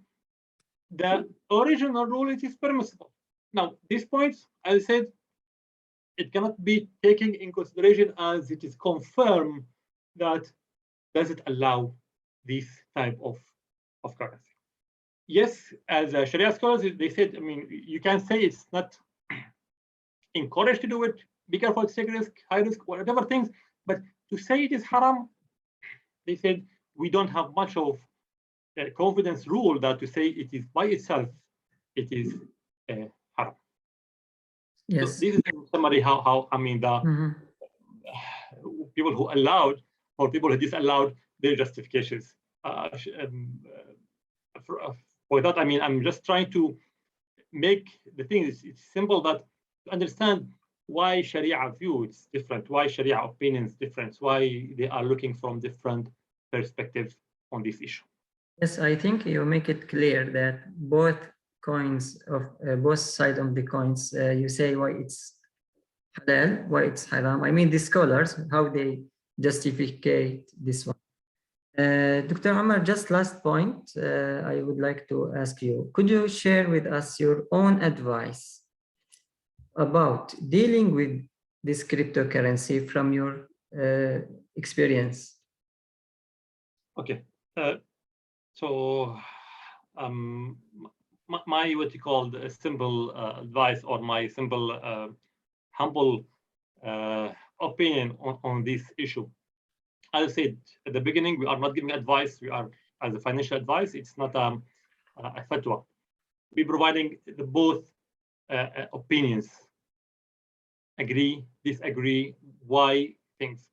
the original rule it is permissible. Now, these points, as I said, it cannot be taken in consideration as it is confirmed that does it allow this type of currency. Yes, as Sharia scholars, they said, you can say it's not encouraged to do it, be careful, take risk, high risk, whatever things, but to say it is haram, they said we don't have much of a confidence rule that to say it is by itself, it is haram. Yes. So this is in summary how the people who allowed or people who disallowed their justifications. For that, I'm just trying to make the thing, it's simple that to understand why Sharia view is different, why Sharia opinion is different, why they are looking from different perspectives on this issue. Yes, I think you make it clear that both coins of both sides of the coins, you say why it's halal, why it's haram. The scholars, how they justificate this one. Dr. Omar, just last point, I would like to ask you, could you share with us your own advice about dealing with this cryptocurrency from your experience? Okay, so my what you call a simple advice or my simple humble opinion on this issue. As I said at the beginning, we are not giving advice. We are, as a financial advice, it's not a fatwa. We're providing the both opinions, agree, disagree, why things.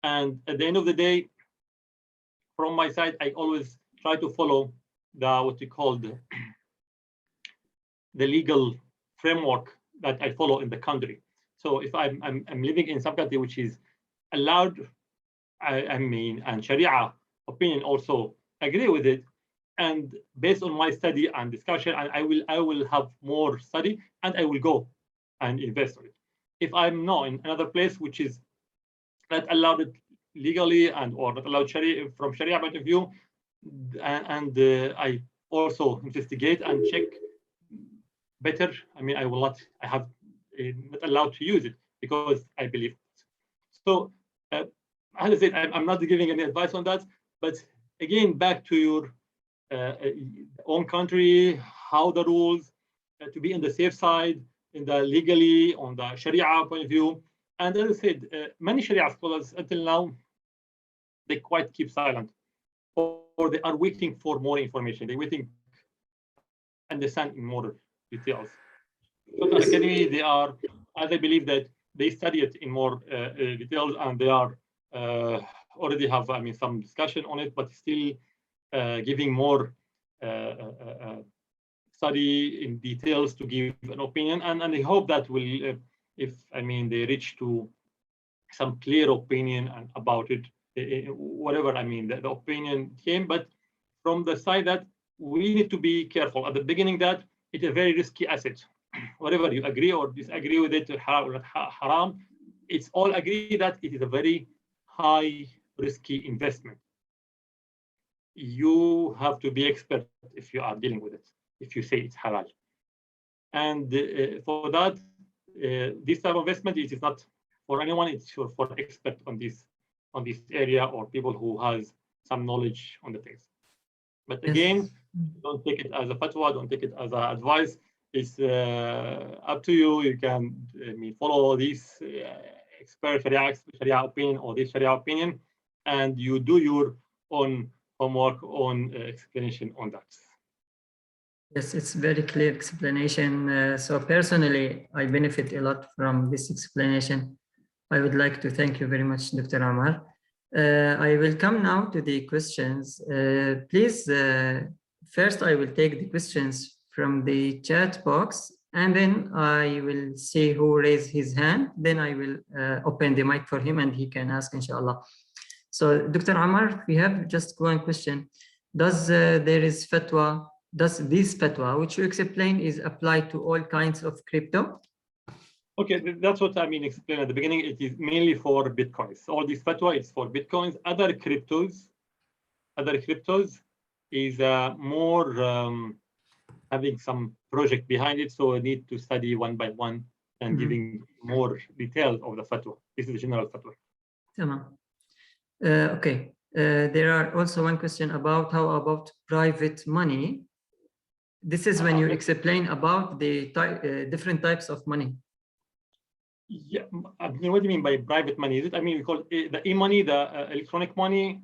And at the end of the day, from my side, I always try to follow what we call the legal framework that I follow in the country. So if I'm living in some country which is allowed, and Sharia opinion also agree with it, and based on my study and discussion, and I will have more study and I will go and invest in it. If I'm not in another place which is not allowed it legally and or not allowed Sharia from Sharia point of view, and I also investigate and check better. I will not. I have not allowed to use it because I believe it. So. As I said, I'm not giving any advice on that, but again, back to your own country, how the rules to be in the safe side, in the legally, on the Sharia point of view. And as I said, many Sharia scholars until now, they quite keep silent, or they are waiting for more information. They're waiting understand in more details. So the academy, they are, as I believe that they study it in more details, and they are already have some discussion on it, but still giving more study in details to give an opinion, and I hope that will if they reach to some clear opinion about it, whatever the opinion came, but from the side that we need to be careful at the beginning that it's a very risky asset. Whatever you agree or disagree with it, haram, it's all agree that it is a very high risky investment. You have to be expert if you are dealing with it, if you say it's halal. And for that, this type of investment, it is not for anyone, it's for expert on this area or people who has some knowledge on the things. But again, don't take it as a fatwa, don't take it as an advice. It's up to you. You can follow this expert Sharia opinion or this Sharia opinion, and you do your own homework, own explanation on that. Yes, it's very clear explanation. So personally, I benefit a lot from this explanation. I would like to thank you very much, Dr. Amar. I will come now to the questions. Please, first I will take the questions from the chat box, and then I will see who raised his hand. Then I will open the mic for him and he can ask, inshallah. So Dr. Amar, we have just one question. Does this fatwa, which you explain, is applied to all kinds of crypto? Okay, that's what I mean explained at the beginning. It is mainly for Bitcoins. All this fatwa is for Bitcoins. Other cryptos is more having some project behind it, so I need to study one by one and giving more details of the fatwa. This is the general fatwa. Okay. There are also one question about how about private money. This is when you explain about the different types of money. Yeah, I mean, what do you mean by private money? Is it? I mean, we call it the e-money, the electronic money,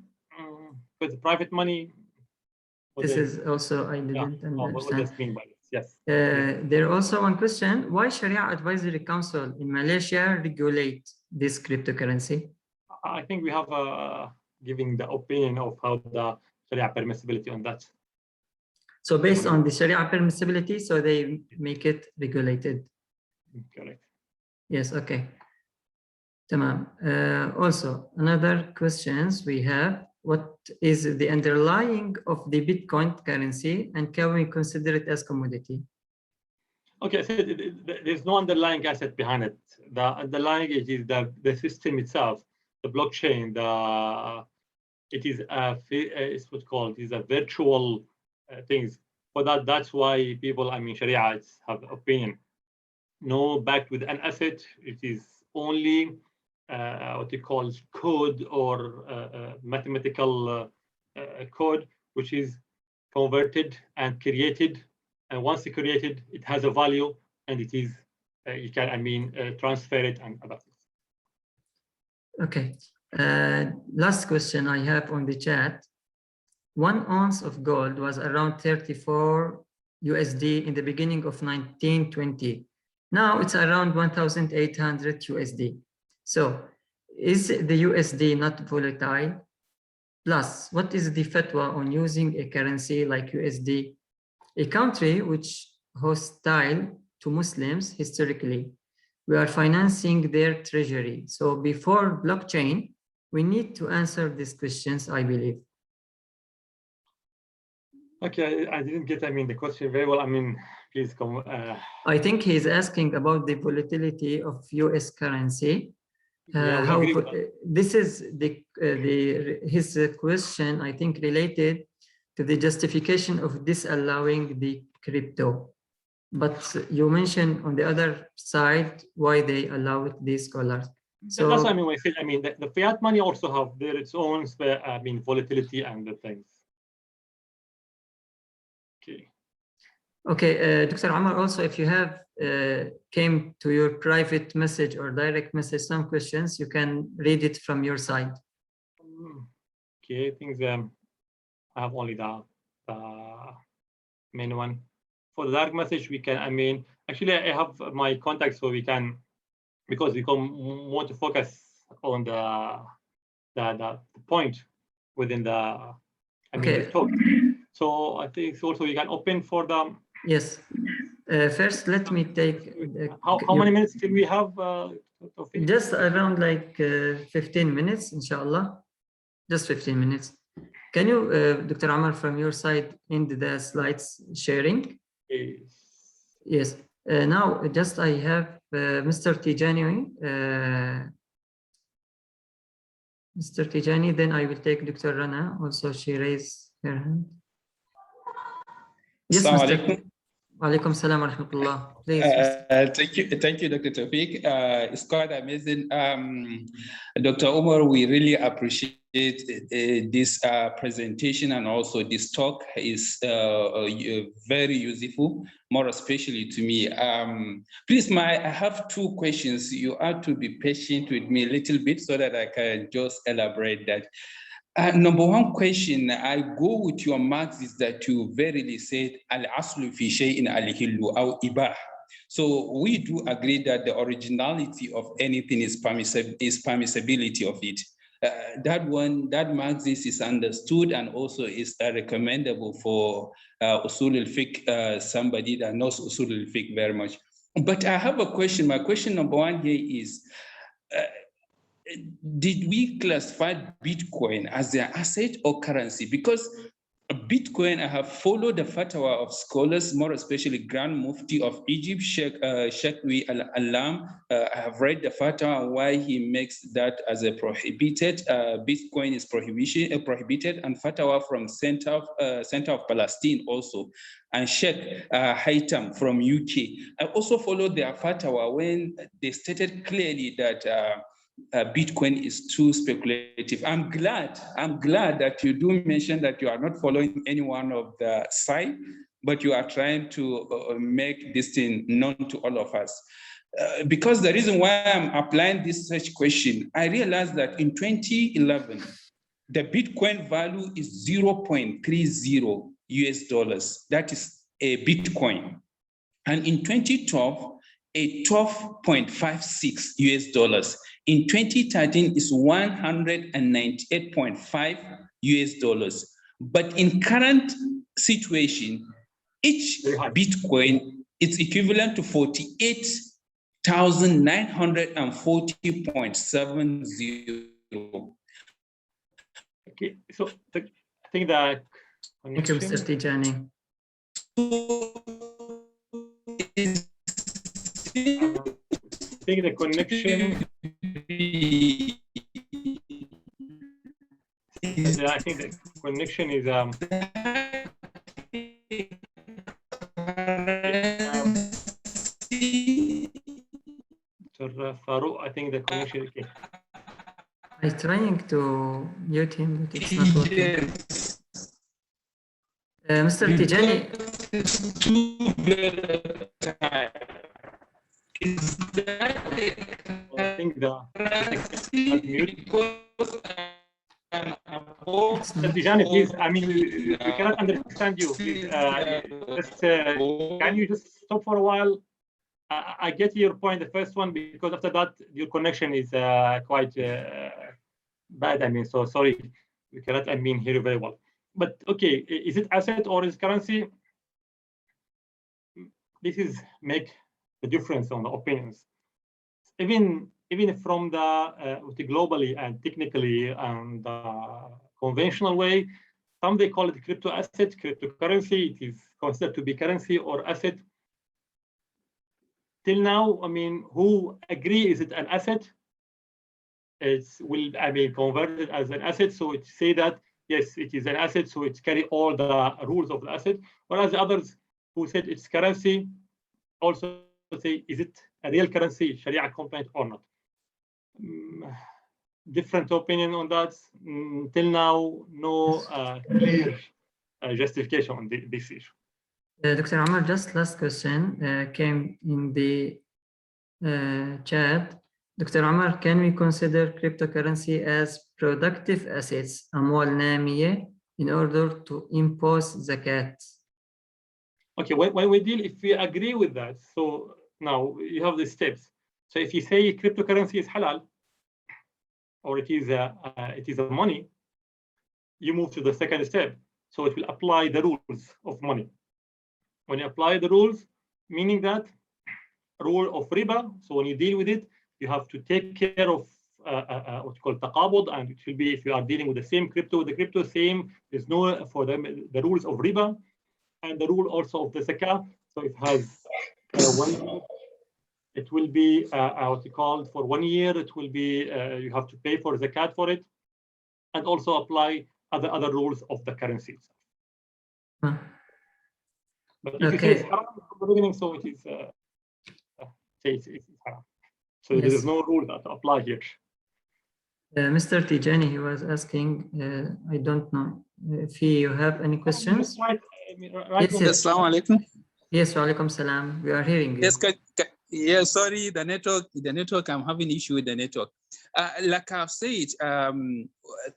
but the private money. This is also I didn't understand. What does it mean by this? Yes. There also one question: why Sharia Advisory Council in Malaysia regulate this cryptocurrency? I think we have giving the opinion of how the Sharia permissibility on that. So based on the Sharia permissibility, so they make it regulated. Correct. Yes, okay. Tamam. Also, another questions we have, what is the underlying of the Bitcoin currency and can we consider it as commodity? Okay, so there's no underlying asset behind it. The underlying is the system itself, the blockchain, it is it's what's called, is a virtual things. For that, that's why people, I mean, Sharia have opinion. No backed with an asset, it is only what you call code or mathematical code, which is converted and created. And once it's created, it has a value, and it is you can, I mean, transfer it and other things. Okay. Last question I have on the chat. 1 ounce of gold was around 34 USD in the beginning of 1920. Now it's around 1,800 USD. So is the USD not volatile? Plus, what is the fatwa on using a currency like USD, a country which hostile to Muslims historically? We are financing their treasury. So before blockchain, we need to answer these questions, I believe. Okay, I didn't get, I mean, the question very well. I mean, please come. I think he's asking about the volatility of US currency. How this is his question, I think, related to the justification of disallowing the crypto. But you mentioned on the other side why they allow it, these scholars. So that's what I mean. I mean, the fiat money also have its own, I mean, volatility and the things. Okay. Okay, Dr. Amar, also, if you have came to your private message or direct message some questions, you can read it from your side. Okay, I think I have only the main one. For the direct message, we can, I mean, actually, I have my contact, so we can, because we want to focus on the point within the, I mean, the talk. So I think also you can open for the. Yes. First, let me take. How many minutes till we have? Just around like 15 minutes, inshallah. Just 15 minutes. Can you, Dr. Amar, from your side, end the slides sharing? Yes. Now, just I have Mr. Tijani. Mr. Tijani, then I will take Dr. Rana. Also, she raised her hand. Yes, Mr. Walaikum salam wa rahmatullah. Please. Thank you, Dr. Tawfiq. It's quite amazing. Dr. Umar, we really appreciate this presentation, and also this talk is very useful, more especially to me. Please, I have 2 questions. You have to be patient with me a little bit so that I can just elaborate that. Number 1 question, I go with your marks, is that you verily said al-aslu fi shay'in al-hillu aw ibah. So we do agree that the originality of anything is permissibility of it. That Marxist is understood and also is recommendable for Usul al-Fiqh, somebody that knows Usul al-Fiqh very much. But I have a question. My question number one here is, did we classify Bitcoin as an asset or currency? Because Bitcoin, I have followed the fatwa of scholars, more especially Grand Mufti of Egypt, Sheikh Al-Alam. I have read the fatwa and why he makes that as a prohibited. Bitcoin is prohibited, and fatwa from Center of Palestine also, and Sheikh Haitam from UK. I also followed their fatwa when they stated clearly that Bitcoin is too speculative. I'm glad that you do mention that you are not following any one of the side, but you are trying to make this thing known to all of us. Because the reason why I'm applying this such question, I realized that in 2011, the Bitcoin value is 0.30 US dollars. That is a Bitcoin. And in 2012, a 12.56 US dollars. In 2013, it's 198.5 US dollars. But in current situation, each Bitcoin is equivalent to 48,940.70. Okay, so I think that. Thank you, Mr. Tijani. I think the connection. I think the connection is Farouk, I think the connection. Okay. I'm trying to mute him, but it's not working. Mr. Tijani. I think the mute. Tijani, please. I mean, we cannot understand you. Please, can you just stop for a while? I get your point, the first one, because after that, your connection is quite bad. I mean, so sorry, we cannot, hear you very well. But okay, is it asset or is currency? This is make the difference on the opinions. Even from the globally and technically and conventional way, some they call it crypto asset, cryptocurrency. It is considered to be currency or asset. Till now, who agree is it an asset? Convert it as an asset. So it say that yes, it is an asset. So it carry all the rules of the asset. Whereas the others who said it's currency also say, is it a real currency, Sharia compliant or not? Different opinion on that. Till now, no clear justification on this issue. Dr. Omar, just last question came in the chat. Dr. Omar, can we consider cryptocurrency as productive assets, أموال نامية, in order to impose zakat? Okay, when we deal, if we agree with that, so now you have the steps. So if you say cryptocurrency is halal, or it is a money, you move to the second step. So it will apply the rules of money. When you apply the rules, meaning that rule of riba, so when you deal with it, you have to take care of what's called taqabud, and it will be, if you are dealing with the same crypto, the crypto same, there's no, for them, the rules of riba, and the rule also of the zakah. So it has 1 year, it will be what's it called, for 1 year, it will be, you have to pay for zakat for it, and also apply other rules of the currency itself. But if you say it's haram from the beginning, so it is it's haram. So yes, there is no rule that apply here. Mr. Tijani, he was asking, I don't know if you have any questions. Yes, Assalamu alaikum. Yes, wa alaikum salam. We are hearing you. Yes, yeah, sorry, the network, I'm having issue with the network. Like I've said,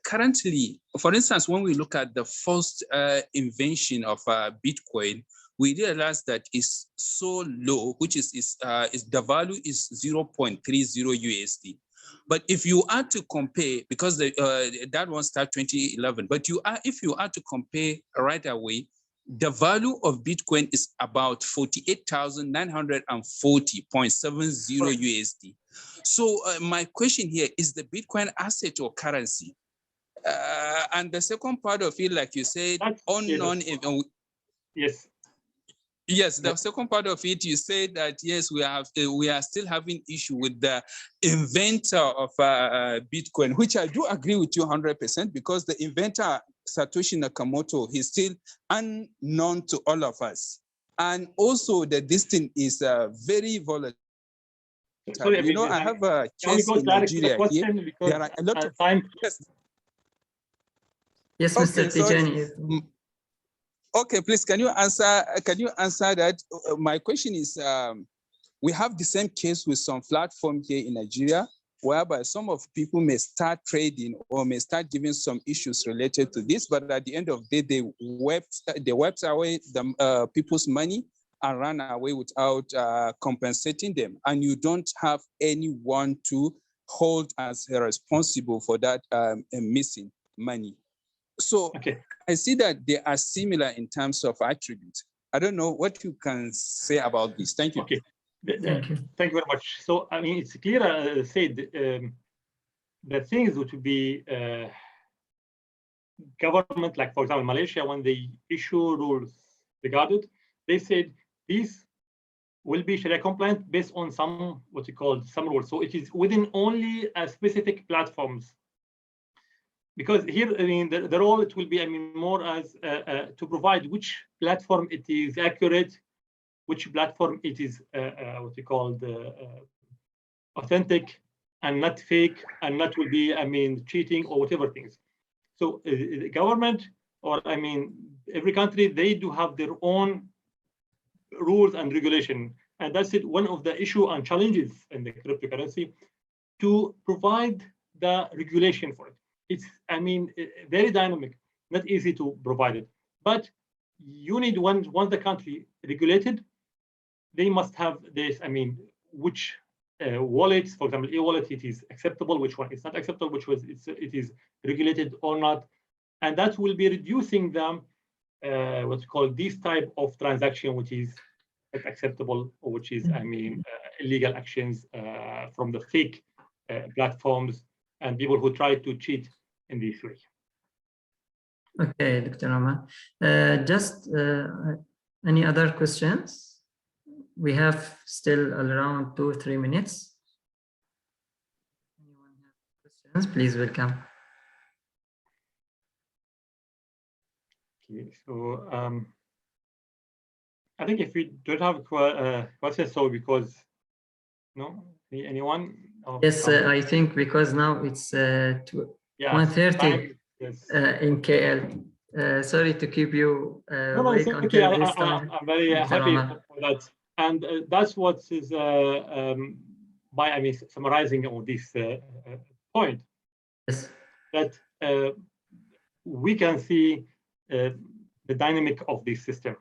currently, for instance, when we look at the first invention of Bitcoin, we realized that it's so low, which is the value is 0.30 USD. But if you are to compare, because that one started 2011, but if you are to compare right away, the value of Bitcoin is about 48,940.70 USD. So my question here is the Bitcoin asset or currency? And the second part of it, like you said, yes. Yes, the second part of it, you said that yes, we are still having issue with the inventor of Bitcoin, which I do agree with you 100% because the inventor Satoshi Nakamoto, he's still unknown to all of us, and also this thing is very volatile. Sorry, you know, I have a case in Nigeria here. There are a lot of time. Yes, okay, Mr. Tijani. Okay, please, can you answer that? My question is, we have the same case with some platform here in Nigeria, whereby some of people may start trading or may start giving some issues related to this, but at the end of the day, they wiped away the people's money and ran away without compensating them. And you don't have anyone to hold as responsible for that missing money. So okay. I see that they are similar in terms of attributes. I don't know what you can say about this. Thank you. Okay. Thank you. Thank you very much. So, I mean, it's clear, said, the things that would be government, like, for example, Malaysia, when they issue rules regarding, they said these will be Sharia compliant based on some, what you call, some rules. So it is within only specific platforms. Because here, I mean, the role it will be, I mean, more as to provide which platform it is accurate, which platform it is what you call authentic and not fake, and not will be, I mean, cheating or whatever things. So the government, or I mean, every country, they do have their own rules and regulation, and that's it. One of the issue and challenges in the cryptocurrency to provide the regulation for it. It's, I mean, very dynamic, not easy to provide it. But you need, once the country regulated, they must have this, I mean, which wallets, for example, e-wallet, it is acceptable, which one is not acceptable, which was it is regulated or not. And that will be reducing them, what's called this type of transaction, which is acceptable, or which is, I mean, illegal actions from the fake platforms and people who try to cheat in this way. Okay, Dr. Rama. Just any other questions? We have still around 2 or 3 minutes. Anyone have questions? Please welcome. Okay, so I think if we don't have questions, so because no, anyone? Yes, I think because now it's 1:30 yes. In KL. Sorry to keep you no, wait it's until okay. this time. I'm very happy for that, and that's what is by, I mean, summarizing on this point. Yes. That we can see the dynamic of this system,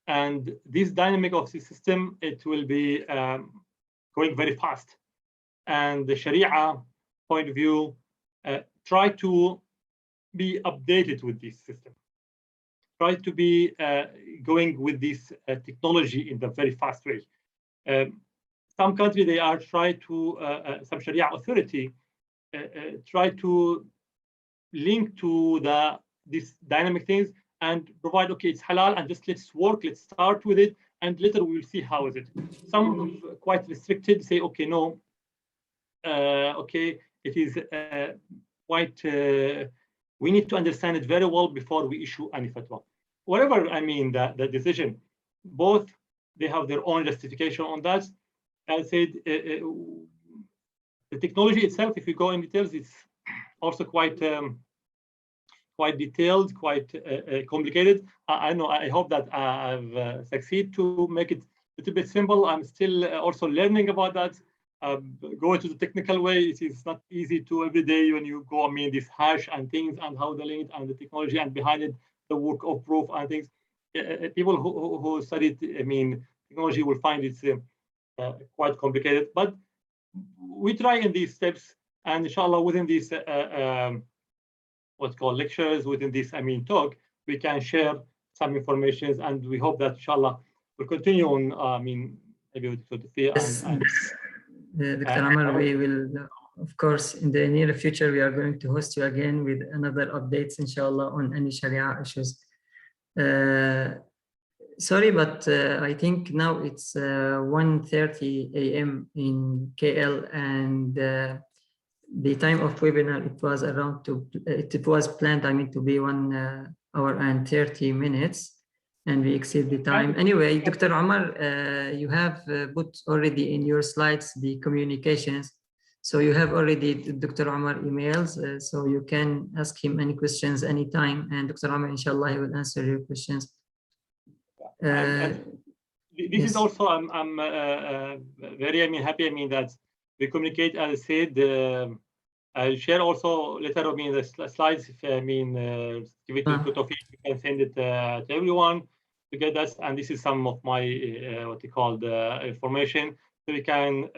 and this dynamic of the system, it will be going very fast, and the Sharia point of view try to be updated with this system, try to be going with this technology in the very fast way. Some country, they are trying to, some Sharia authority try to link to these dynamic things and provide, okay, it's halal, and just let's work, let's start with it, and later we will see how is it. Some quite restricted say, okay, no, okay, it is quite, we need to understand it very well before we issue any fatwa. Whatever, I mean, the decision, both, they have their own justification on that. I said, the technology itself, if you go in details, it's also quite quite detailed, quite complicated. I know, I hope that I've succeeded to make it a little bit simple. I'm still also learning about that. Going to the technical way, it is not easy to every day when you go, I mean, this hash and things and how the link and the technology and behind it, the work of proof and things. people who studied, technology will find it quite complicated. But we try in these steps, and inshallah, within these what's called lectures, within this talk, we can share some information, and we hope that inshallah we'll continue on. Maybe with Dr. Dr. Amar, we will, of course, in the near future, we are going to host you again with another updates, inshallah, on any Sharia issues. Sorry, but I think now it's 1:30 a.m. in KL, and the time of webinar, it was it was planned, to be 1 hour and 30 minutes. And we exceed the time. Anyway, Dr. Omar, you have put already in your slides the communications. So you have already Dr. Omar emails, so you can ask him any questions anytime. And Dr. Omar, inshallah, he will answer your questions. This yes. is also, I'm very happy, that we communicate, as I said. I'll share also later, the slides, if give it to Tofi, you can send it to everyone to get us. And this is some of my, information, so we can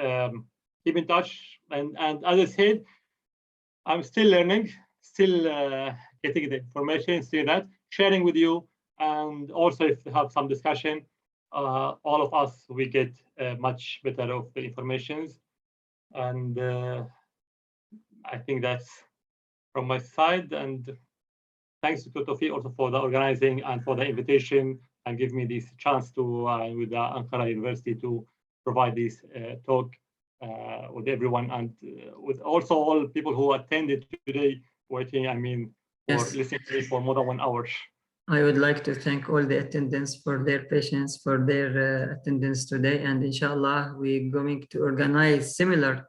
keep in touch. And as I said, I'm still learning, still getting the information, still sharing with you. And also, if you have some discussion, all of us, we get much better of the informations. And I think that's from my side, and thanks to Tofi also for the organizing and for the invitation, and give me this chance to, with the Ankara University, to provide this talk with everyone, and with also all people who attended today, waiting, for listening to me for more than 1 hour. I would like to thank all the attendants for their patience, for their attendance today, and inshallah, we're going to organize similar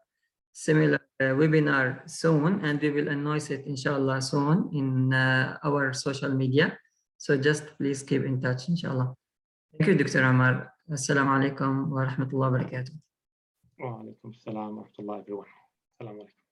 webinar soon, and we will announce it inshallah soon in our social media. So just please keep in touch, inshallah. Thank you, Dr. Amar. Assalamu alaikum wa rahmatullahi wa barakatuh. Wa alaikum assalam wa rahmatullahi everyone. Assalamu alaikum.